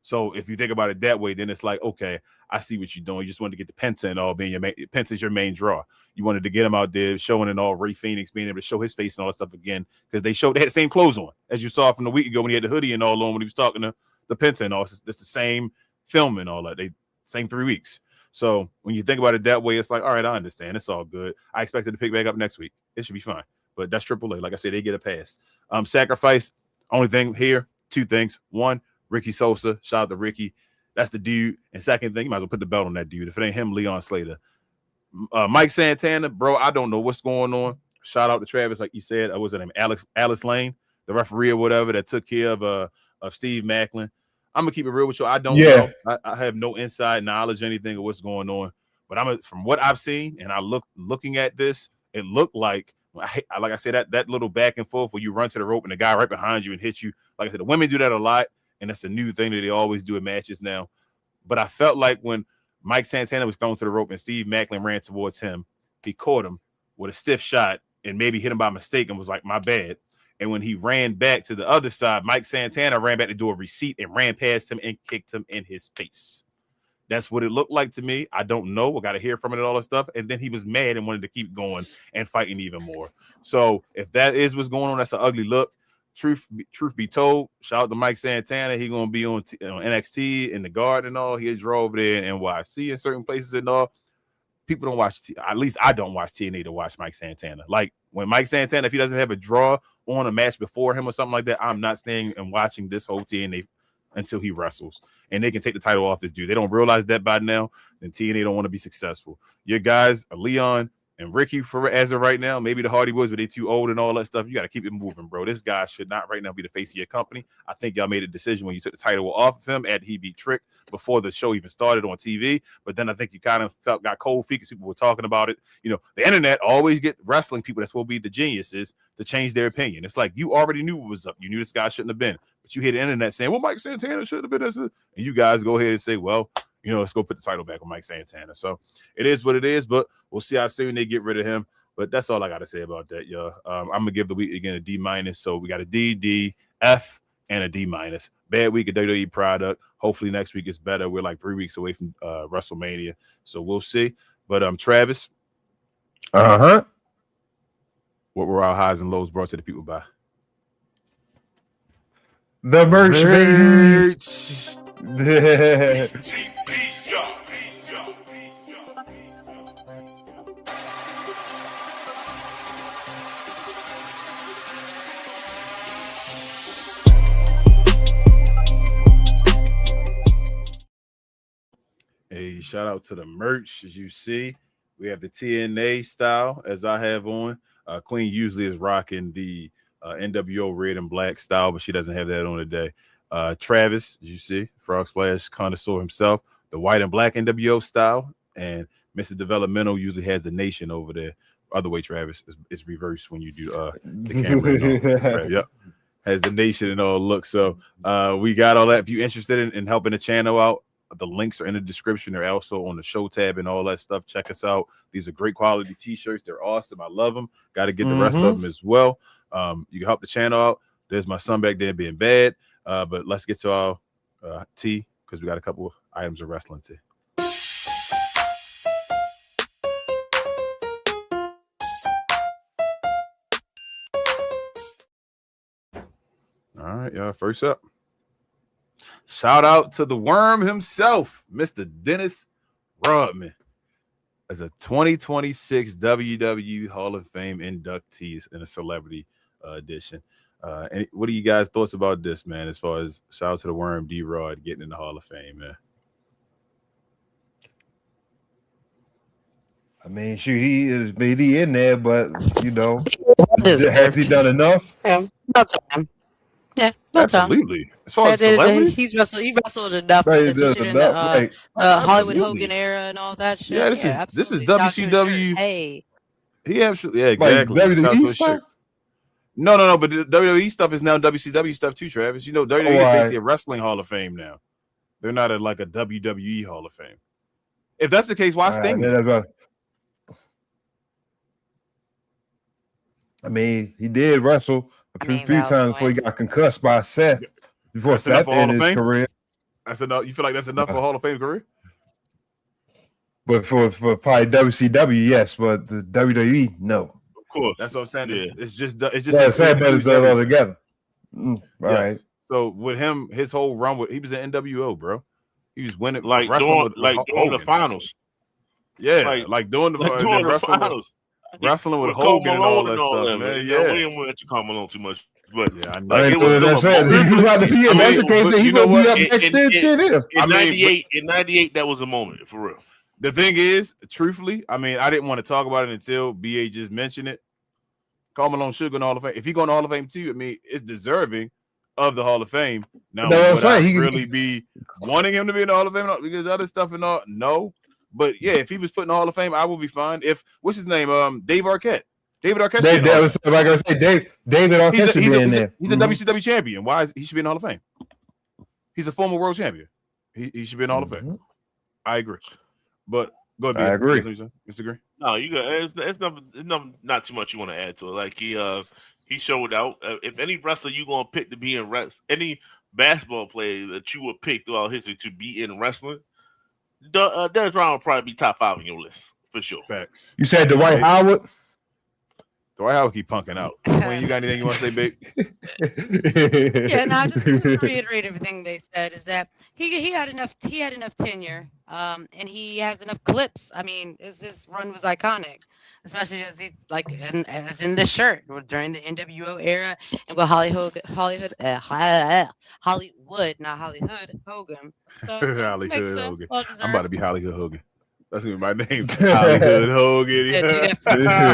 So if you think about it that way, then it's like, okay, I see what you're doing. You just wanted to get the Penta and all being Penta's your main draw. You wanted to get him out there showing and all Ray Phoenix being able to show his face and all that stuff again because they had the same clothes on as you saw from the week ago when he had the hoodie and all on when he was talking to the Penta and all. It's the same film and all that. Same 3 weeks. So when you think about it that way, it's like, all right, I understand. It's all good. I expected to pick back up next week. It should be fine. But that's AAA. Like I said, they get a pass. Sacrifice. Only thing here, 2 things. 1, Ricky Sosa. Shout out to Ricky. That's the dude. And second thing, you might as well put the belt on that dude. If it ain't him, Leon Slater. Mike Santana, bro, I don't know what's going on. Shout out to Travis, like you said. What was her name? Alice Lane, the referee or whatever that took care of Steve Macklin. I'm gonna keep it real with you. I don't know. I have no inside knowledge, anything of what's going on. But from what I've seen, and looking at this, it looked like I said that little back and forth where you run to the rope and the guy right behind you and hit you. Like I said, the women do that a lot, and that's a new thing that they always do in matches now. But I felt like when Mike Santana was thrown to the rope and Steve Macklin ran towards him, he caught him with a stiff shot and maybe hit him by mistake and was like, my bad. And when he ran back to the other side, Mike Santana ran back to do a receipt and ran past him and kicked him in his face. That's what it looked like to me. I don't know. I got to hear from it and all that stuff. And then he was mad and wanted to keep going and fighting even more. So if that is what's going on, that's an ugly look. Truth be told, shout out to Mike Santana. He's going to be on NXT in the Garden and all. He'll draw over there in NYC in certain places and all. People don't watch, at least I don't watch TNA to watch Mike Santana. Like when Mike Santana, if he doesn't have a draw on a match before him or something like that, I'm not staying and watching this whole TNA until he wrestles. And they can take the title off this dude. They don't realize that by now, then TNA don't want to be successful. Your guys are Leon and Ricky for as of right now, maybe the Hardy Boys, but they too old and all that stuff. You got to keep it moving, bro. This guy should not right now be the face of your company. I think y'all made a decision when you took the title off of him after he beat Trick before the show even started on TV. But then I think you kind of got cold feet because people were talking about it. You know, the internet always get wrestling people that's will be the geniuses to change their opinion. It's like you already knew what was up. You knew this guy shouldn't have been. But you hear the internet saying, well, Mike Santana should have been this. And you guys go ahead and say, well, you know, let's go put the title back on Mike Santana. So it is what it is, but we'll see how soon they get rid of him. But that's all I got to say about that, y'all. I'm going to give the week again a D-. So we got a D, D, F, and a D-. Bad week of WWE product. Hopefully next week is better. We're like 3 weeks away from WrestleMania. So we'll see. But Travis. Uh-huh. What were our highs and lows brought to the people by? The merch, baby. Hey, shout out to the merch. As you see, we have the TNA style as I have on. Queen usually is rocking the NWO red and black style, but she doesn't have that on today. Travis, as you see, Frog Splash connoisseur himself, the white and black NWO style, and Mr. Developmental usually has the nation over there. Other way, Travis, it's reversed when you do the camera. Yep. has the nation and all look. So we got all that. If you're interested in helping the channel out, the links are in the description. They're also on the show tab and all that stuff. Check us out. These are great quality t-shirts. They're awesome. I love them. Got to get the rest of them as well. You can help the channel out. There's my son back there being bad. But let's get to our tea, because we got a couple of items of wrestling tea. All right, y'all. First up, shout out to the worm himself, Mr. Dennis Rodman, as a 2026 WWE Hall of Fame inductee in a celebrity edition. And what are you guys' thoughts about this, man? As far as shout out to the worm D-Rod getting in the Hall of Fame, man. I mean, shoot, he is maybe in there, but you know, has he done enough? Yeah, about time. Yeah, about time. Absolutely. As far as celebrity, he wrestled enough, Right, especially in enough, the right. Hollywood Absolutely. Hogan era and all that shit. Yeah, this is absolutely. WCW. Hey, He absolutely, yeah, exactly. Like Shout out to WWE his stuff? shirt. No, but the WWE stuff is now WCW stuff too, Travis. You know, WWE is basically a wrestling Hall of Fame now. They're not like a WWE Hall of Fame. If that's the case, why Sting? I mean, he did wrestle a few times before he got concussed by Seth. Before Seth ended his career. That's enough. You feel like that's enough for a Hall of Fame career? But for probably WCW, yes, but the WWE, no. Of course, that's what I'm saying. Yeah. It's just sad, but it's all together. All right. So with him, his whole run he was an NWO, bro. He was winning like doing the finals. Yeah, like doing the finals. Wrestling with Hogan and all that stuff, man. Yeah, we didn't want to comment on too much, but yeah, I know. Like, it was in '98. That was a moment for real. The thing is, truthfully, I mean, I didn't want to talk about it until BA just mentioned it. Carmelo should go in the Hall of Fame. If he go in the Hall of Fame too, I mean, it's deserving of the Hall of Fame. Now, would I really be wanting him to be in the Hall of Fame? Because other stuff and all, no. But yeah, if he was put in the Hall of Fame, I would be fine. If what's his name? Dave Arquette. David Arquette. David Arquette should be in there. He's a WCW champion. Why is he should be in the Hall of Fame? He's a former world champion. He should be in the Hall of Fame. I agree. But go ahead. I agree. Disagree? No, you got it's not too much you want to add to it. Like he showed out. If any wrestler you gonna pick to be in any basketball player that you would pick throughout history to be in wrestling, Dennis Rodman will probably be top 5 on your list for sure. Facts. You said Dwight Howard? Dwight Howard keep punking out. Wayne, you got anything you want to say, babe? Yeah, no, just to reiterate everything they said is that he had enough tenure, and he has enough clips. I mean, his run was iconic, especially as as in this shirt during the NWO era and with Hollywood, not Hollywood Hogan. So, Hollywood Hogan. Well, I'm about to be Hollywood Hogan. That's gonna be my name. Hollywood Hogan. That's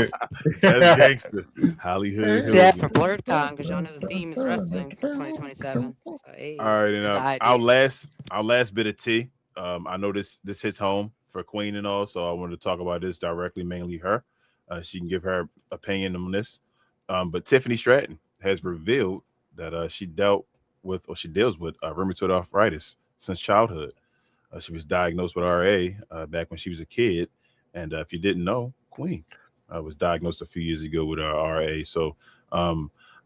gangster. Hollywood Hogan. Yeah, for BlurredCon, because y'all know the theme is wrestling for 2027. So, hey, all right, and our last bit of tea. I know this hits home for Queen and all, so I wanted to talk about this directly, mainly her. She can give her opinion on this. But Tiffany Stratton has revealed that she deals with rheumatoid arthritis since childhood. She was diagnosed with RA back when she was a kid. And if you didn't know, Queen was diagnosed a few years ago with RA. So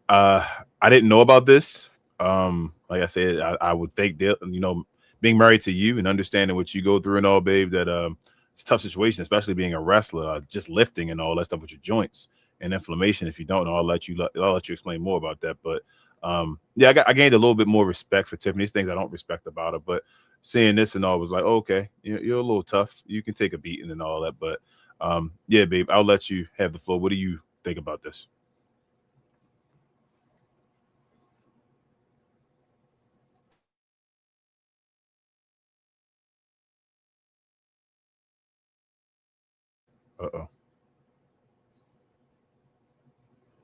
I didn't know about this. Like I said, I would think that, being married to you and understanding what you go through and all, babe, that it's a tough situation, especially being a wrestler, just lifting and all that stuff with your joints and inflammation. If you don't know, I'll let you explain more about that. But yeah, I gained a little bit more respect for Tiffany. These things I don't respect about her, but seeing this and all was like, okay, you're a little tough. You can take a beating and all that. But yeah, babe, I'll let you have the floor. What do you think about this? Uh-oh.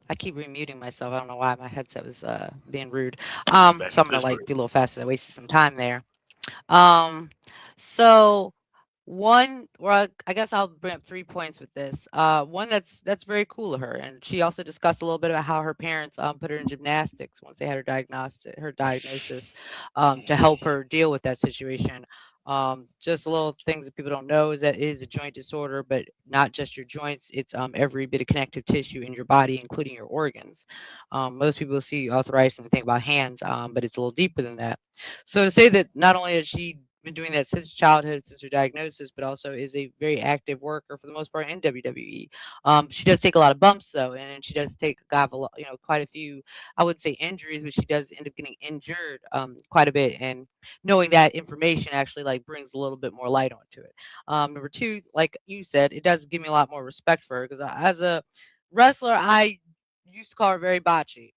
I keep remuting myself. I don't know why my headset was being rude. So I'm gonna be a little faster. I wasted some time there. So One, well, I guess I'll bring up 3 points with this. One that's very cool of her, and she also discussed a little bit about how her parents put her in gymnastics once they had her diagnosis, to help her deal with that situation. Just little things that people don't know is that it is a joint disorder, but not just your joints. It's every bit of connective tissue in your body, including your organs. Most people see arthritis and think about hands, but it's a little deeper than that. So to say that not only has she been doing that since childhood, since her diagnosis, but also is a very active worker for the most part in WWE. She does take a lot of bumps though, and she does have a lot, quite a few, I wouldn't say injuries, but she does end up getting injured quite a bit. And knowing that information actually like brings a little bit more light onto it. Number two, like you said, it does give me a lot more respect for her because as a wrestler, I used to call her very botchy.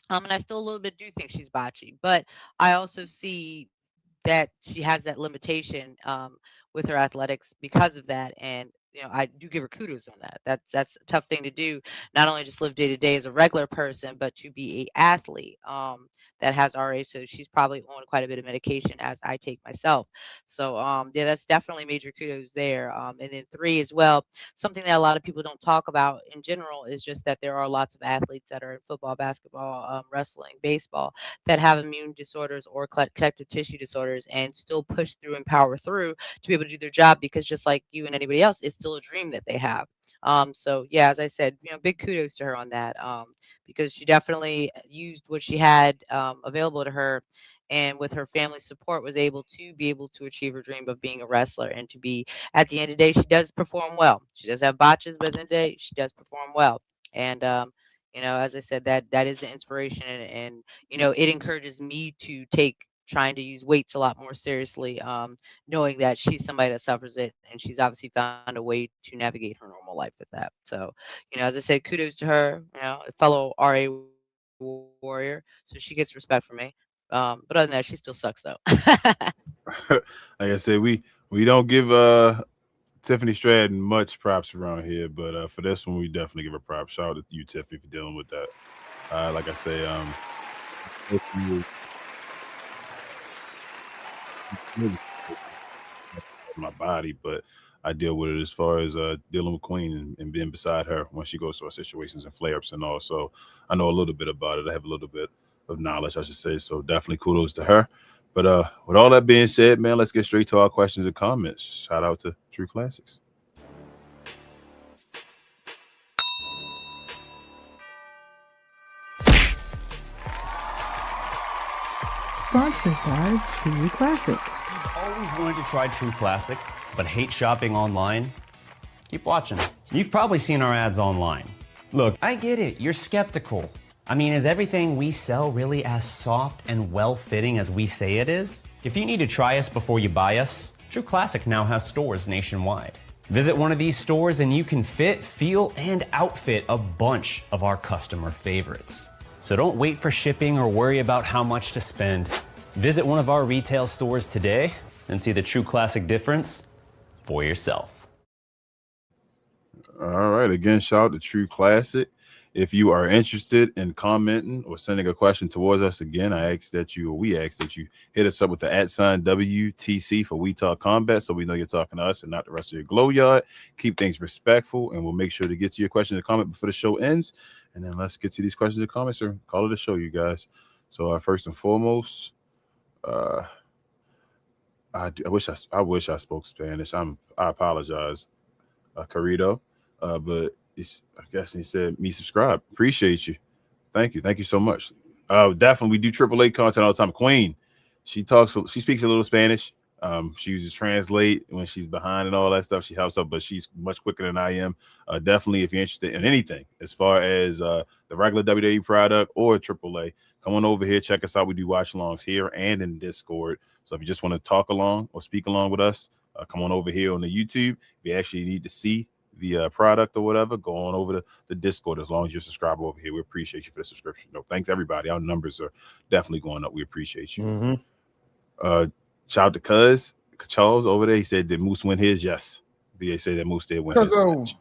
And I still a little bit do think she's botchy, but I also see that she has that limitation with her athletics because of that. And I do give her kudos on that. That's a tough thing to do. Not only just live day to day as a regular person, but to be a athlete that has RA. So she's probably on quite a bit of medication as I take myself. So yeah, that's definitely major kudos there. And then three as well, something that a lot of people don't talk about in general is just that there are lots of athletes that are in football, basketball, wrestling, baseball that have immune disorders or connective tissue disorders and still push through and power through to be able to do their job because just like you and anybody else, it's still a dream that they have. So yeah, as I said, big kudos to her on that because she definitely used what she had available to her, and with her family's support was able to achieve her dream of being a wrestler and to be at the end of the day she does perform well. She does have botches, but at the end of the day she does perform well. And as I said, that is an inspiration, and it encourages me to take trying to use weights a lot more seriously, knowing that she's somebody that suffers it, and she's obviously found a way to navigate her normal life with that. So, as I said, kudos to her, a fellow RA warrior, so she gets respect from me. But other than that, she still sucks though. Like I said, we don't give Tiffany Stratton much props around here, but for this one, we definitely give her props. Shout out to you, Tiffany, for dealing with that. Like I say, my body, but I deal with it as far as dealing with Queen and being beside her when she goes through her situations and flare ups and all. So I know a little bit about it. I have a little bit of knowledge, I should say. So definitely kudos to her. But with all that being said, man, let's get straight to our questions and comments. Shout out to True Classics. Sponsored by True Classic. Always wanted to try True Classic, but hate shopping online? Keep watching. You've probably seen our ads online. Look, I get it, you're skeptical. I mean, is everything we sell really as soft and well-fitting as we say it is? If you need to try us before you buy us, True Classic now has stores nationwide. Visit one of these stores and you can fit, feel, and outfit a bunch of our customer favorites. So don't wait for shipping or worry about how much to spend. Visit one of our retail stores today and see the True Classic difference for yourself. All right. Again, shout out to True Classic. If you are interested in commenting or sending a question towards us, again, we ask that you hit us up with the @ WTC for We Talk Combat, so we know you're talking to us and not the rest of your glow yard. Keep things respectful, and we'll make sure to get to your question and comment before the show ends. And then let's get to these questions and comments, or call it a show, you guys. So first and foremost, I wish I spoke Spanish. I apologize, Carrito, but I guess he said me subscribe. Appreciate you. Thank you so much. Definitely, we do AAA content all the time. Queen, she speaks a little Spanish. She uses Translate when she's behind and all that stuff. She helps up, but she's much quicker than I am. Definitely, if you're interested in anything as far as the regular WWE product or AAA, come on over here. Check us out. We do watch alongs here and in Discord. So if you just want to talk along or speak along with us, come on over here on the YouTube. If you actually need to see the product or whatever, go on over to the Discord. As long as you're subscribed over here, we appreciate you for the subscription. No, thanks everybody. Our numbers are definitely going up. We appreciate you. Mm-hmm. Shout out to Cuz Charles over there. He said, did Moose win his? Yes. BA said that Moose did win his match.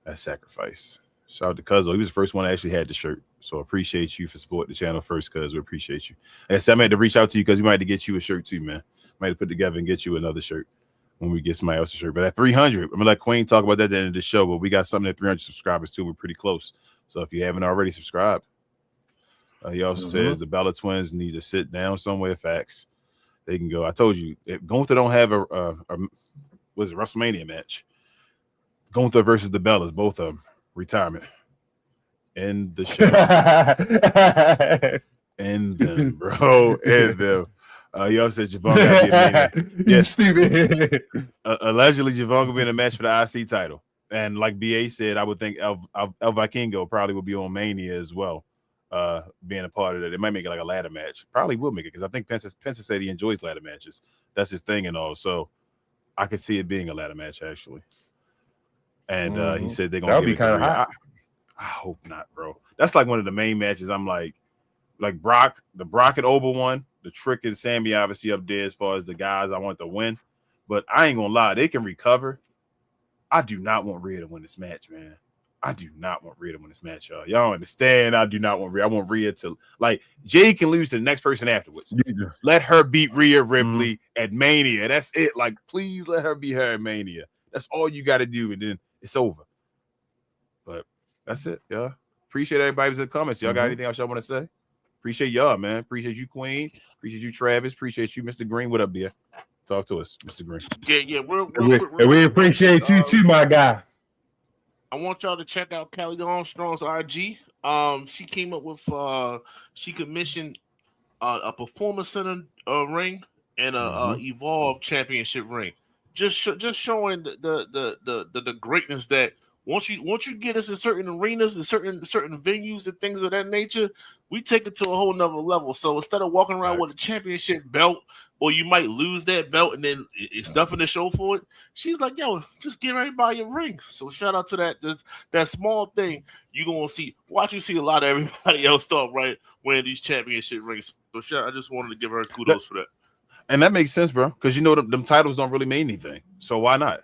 That's sacrifice. Shout out to Cuzzo. He was the first one that actually had the shirt. So appreciate you for supporting the channel first, Cuz. We appreciate you. Like I said, I might have to reach out to you because we might have to get you a shirt too, man. Might have put together and get you another shirt. when we get somebody else's shirt. But at 300, I'm gonna let Queen talk about that at the end of the show. But we got something at 300 subscribers too. We're pretty close. So if you haven't already subscribed, he also says the Bella twins need to sit down somewhere. Facts. They can go. I told you, if Gunther don't have a was a WrestleMania match. Gunther versus the Bellas, both of them, retirement. End the show. End them, bro. End them. He also said Javon got to be a Mania. Yes, Stevie. Allegedly, Javon will be in a match for the IC title. And like BA said, I would think El Vikingo probably will be on Mania as well, being a part of it. It might make it like a ladder match. Probably will make it because I think Pence said he enjoys ladder matches. That's his thing and all. So I could see it being a ladder match, actually. And he said they're going to be kind of hot. I hope not, bro. That's like one of the main matches. I'm like Brock, the Brock and Oba one, the Trick and Sami obviously up there as far as the guys I want to win. But I ain't gonna lie, they can recover. I do not want Rhea to win this match, man. I do not want Rhea to win this match, y'all. Y'all don't understand. I do not want Rhea. I want Rhea to, like, Jade can lose to the next person afterwards. Let her beat Rhea Ripley at Mania. That's it. Like, please let her beat her at Mania. That's all you got to do, and then it's over. But that's it, y'all. Appreciate everybody's in the comments. Y'all got anything else y'all want to say? Appreciate y'all, man. Appreciate you, Queen. Appreciate you, Travis. Appreciate you, Mr. Green. What up, dear? Talk to us, Mr. Green. Yeah. We appreciate you too, my guy. I want y'all to check out Callie Armstrong's IG. She came up with she commissioned a performance center ring and a Evolve championship ring. Just showing the greatness that once you get us in certain arenas and certain venues and things of that nature, we take it to a whole nother level. So instead of walking around with a championship belt, or you might lose that belt and then it's nothing to show for it, she's like, yo, just give everybody a ring. So shout out to that small thing. You're gonna see a lot of everybody else start wearing these championship rings. So I just wanted to give her kudos for that. And that makes sense, bro, because you know them titles don't really mean anything. So why not?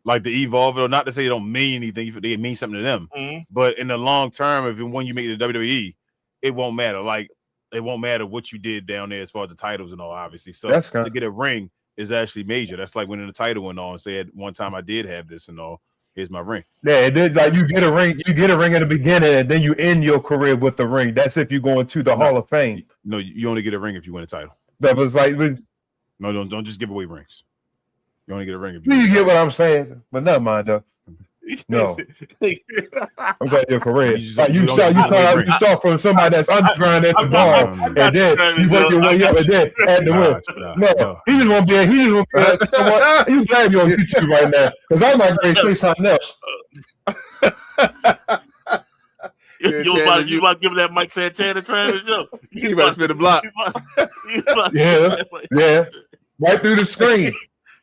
Like the Evolve, or not to say they don't mean anything, they mean something to them. But in the long term, when you make it to WWE, it won't matter. Like, it won't matter what you did down there as far as the titles and all, obviously. So to get a ring is actually major. That's like winning the title and all, and say at one time I did have this and all. Here's my ring. Yeah, it is like you get a ring in the beginning, and then you end your career with the ring. That's if you're going to the Hall of Fame. No, you only get a ring if you win a title. That was like, no, don't just give away rings. You only get a ring if you get what I'm saying. But never mind, though. No, I'm talking your career. You start from somebody that's underground at the bar, and then you work your way up, and then at the win. No, he just won't be. He just won't be. He's glad you're on YouTube right now because I'm not going to say something else. You about to give that Mike Santana Travis Joe? You about to spin the block? Yeah, right through the screen.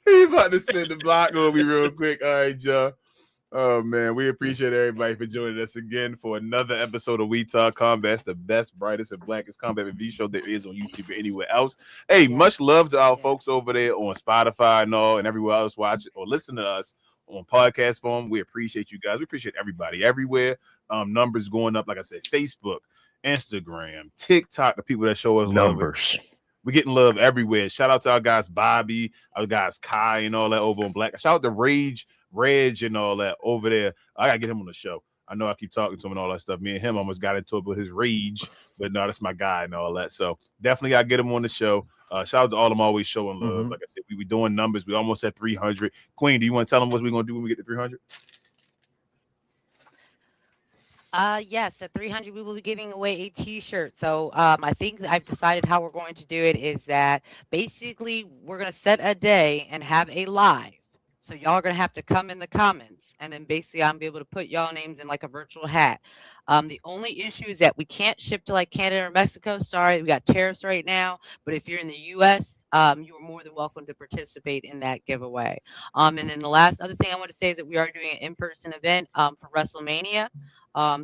He about to spin the block. Gonna be real quick. All right, y'all. Oh man, we appreciate everybody for joining us again for another episode of We Talk Combat. It's the best, brightest, and blackest combat review show there is on YouTube or anywhere else. Hey, much love to our folks over there on Spotify and all, and everywhere else watch or listen to us on podcast form. We appreciate you guys. We appreciate everybody everywhere. Numbers going up, like I said, Facebook, Instagram, TikTok, the people that show us numbers. We're getting love everywhere. Shout out to our guys Bobby, our guys Kai, and all that over on Black. Shout out to Reg and all that over there. I gotta get him on the show. I know I keep talking to him and all that stuff. Me and him almost got into it with his rage, but no, that's my guy and all that. So definitely gotta get him on the show. Shout out to all of them always showing love. Like I said, we doing numbers. We almost at 300. Queen, do you want to tell them what we're gonna do when we get to 300? Yes, at 300 we will be giving away a t-shirt. So I think I've decided how we're going to do it is that basically we're going to set a day and have a live. So y'all are going to have to come in the comments, and then basically I'm be able to put y'all names in like a virtual hat. The only issue is that we can't ship to like Canada or Mexico. Sorry, we got tariffs right now. But if you're in the U.S., you are more than welcome to participate in that giveaway. And then the last other thing I want to say is that we are doing an in-person event for WrestleMania.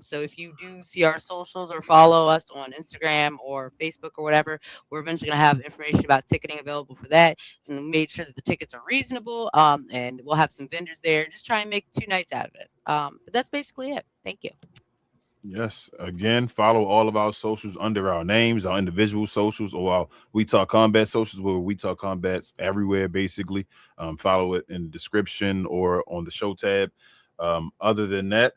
So if you do see our socials or follow us on Instagram or Facebook or whatever, we're eventually going to have information about ticketing available for that, and we made sure that the tickets are reasonable. And we'll have some vendors there. Just try and make 2 nights out of it. But that's basically it. Thank you. Yes. Again, follow all of our socials under our names, our individual socials, or our We Talk Combat socials, where We Talk Combats everywhere, basically. Follow it in the description or on the show tab. Other than that,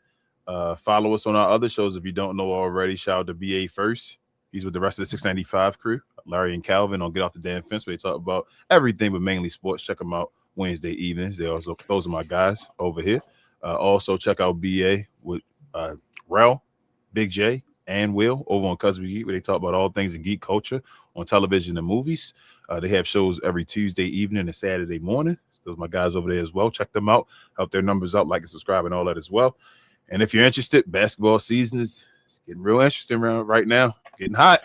follow us on our other shows if you don't know already. Shout out to BA First. He's with the rest of the 695 crew. Larry and Calvin on Get Off the Damn Fence, where they talk about everything but mainly sports. Check them out Wednesday evenings. Those are my guys over here. Also, check out BA with Rel, Big J, and Will over on Cuz We Geek, where they talk about all things in geek culture on television and movies. They have shows every Tuesday evening and Saturday morning. Those are my guys over there as well. Check them out. Help their numbers up, like and subscribe and all that as well. And if you're interested, basketball season is getting real interesting right now. Getting hot.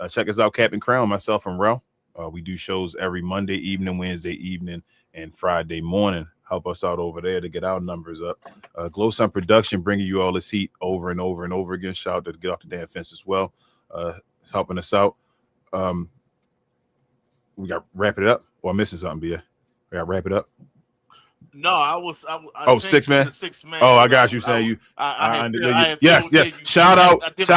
Check us out, Captain Crown, myself, and Rel. We do shows every Monday evening, Wednesday evening, and Friday morning. Help us out over there to get our numbers up. Glow Sun Production bringing you all this heat over and over and over again. Shout out to Get Off the Damn Fence as well. Helping us out. We got wrap it up. Or I'm missing something, BA. We got wrap it up. No, I was. Six man. Six man. Oh, I got you saying you. Yes. Shout out to BA.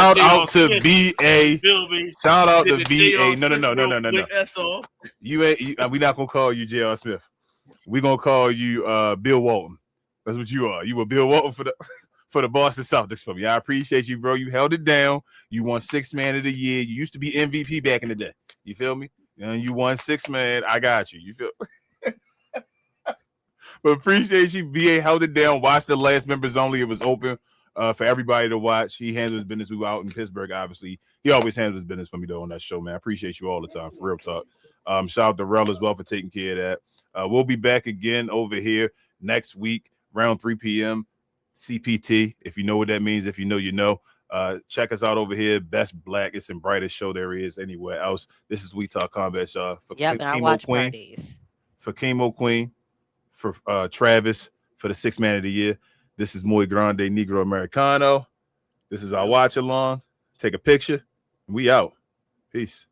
Shout out to BA. No. You ain't. We not gonna call you J.R. Smith. We gonna call you Bill Walton. That's what you are. You were Bill Walton for the Boston Celtics for me. I appreciate you, bro. You held it down. You won 6th man of the year. You used to be MVP back in the day. You feel me? And you won 6th man. I got you. You feel? But appreciate you. BA held it down. Watch the last members only. It was open for everybody to watch. He handled his business. We were out in Pittsburgh, obviously. He always handles his business for me, though, on that show, man. I appreciate you all the time, for real talk. Shout out to Rel as well for taking care of that. We'll be back again over here next week, around 3 p.m. CPT. If you know what that means, if you know, you know. Check us out over here. Best, blackest, and brightest show there is anywhere else. This is We Talk Combat, y'all. For and I watch parties. For Chemo Queen. For Travis, for the 6th man of the year. This is Muy Grande Negro Americano. This is our watch along. Take a picture. We out. Peace.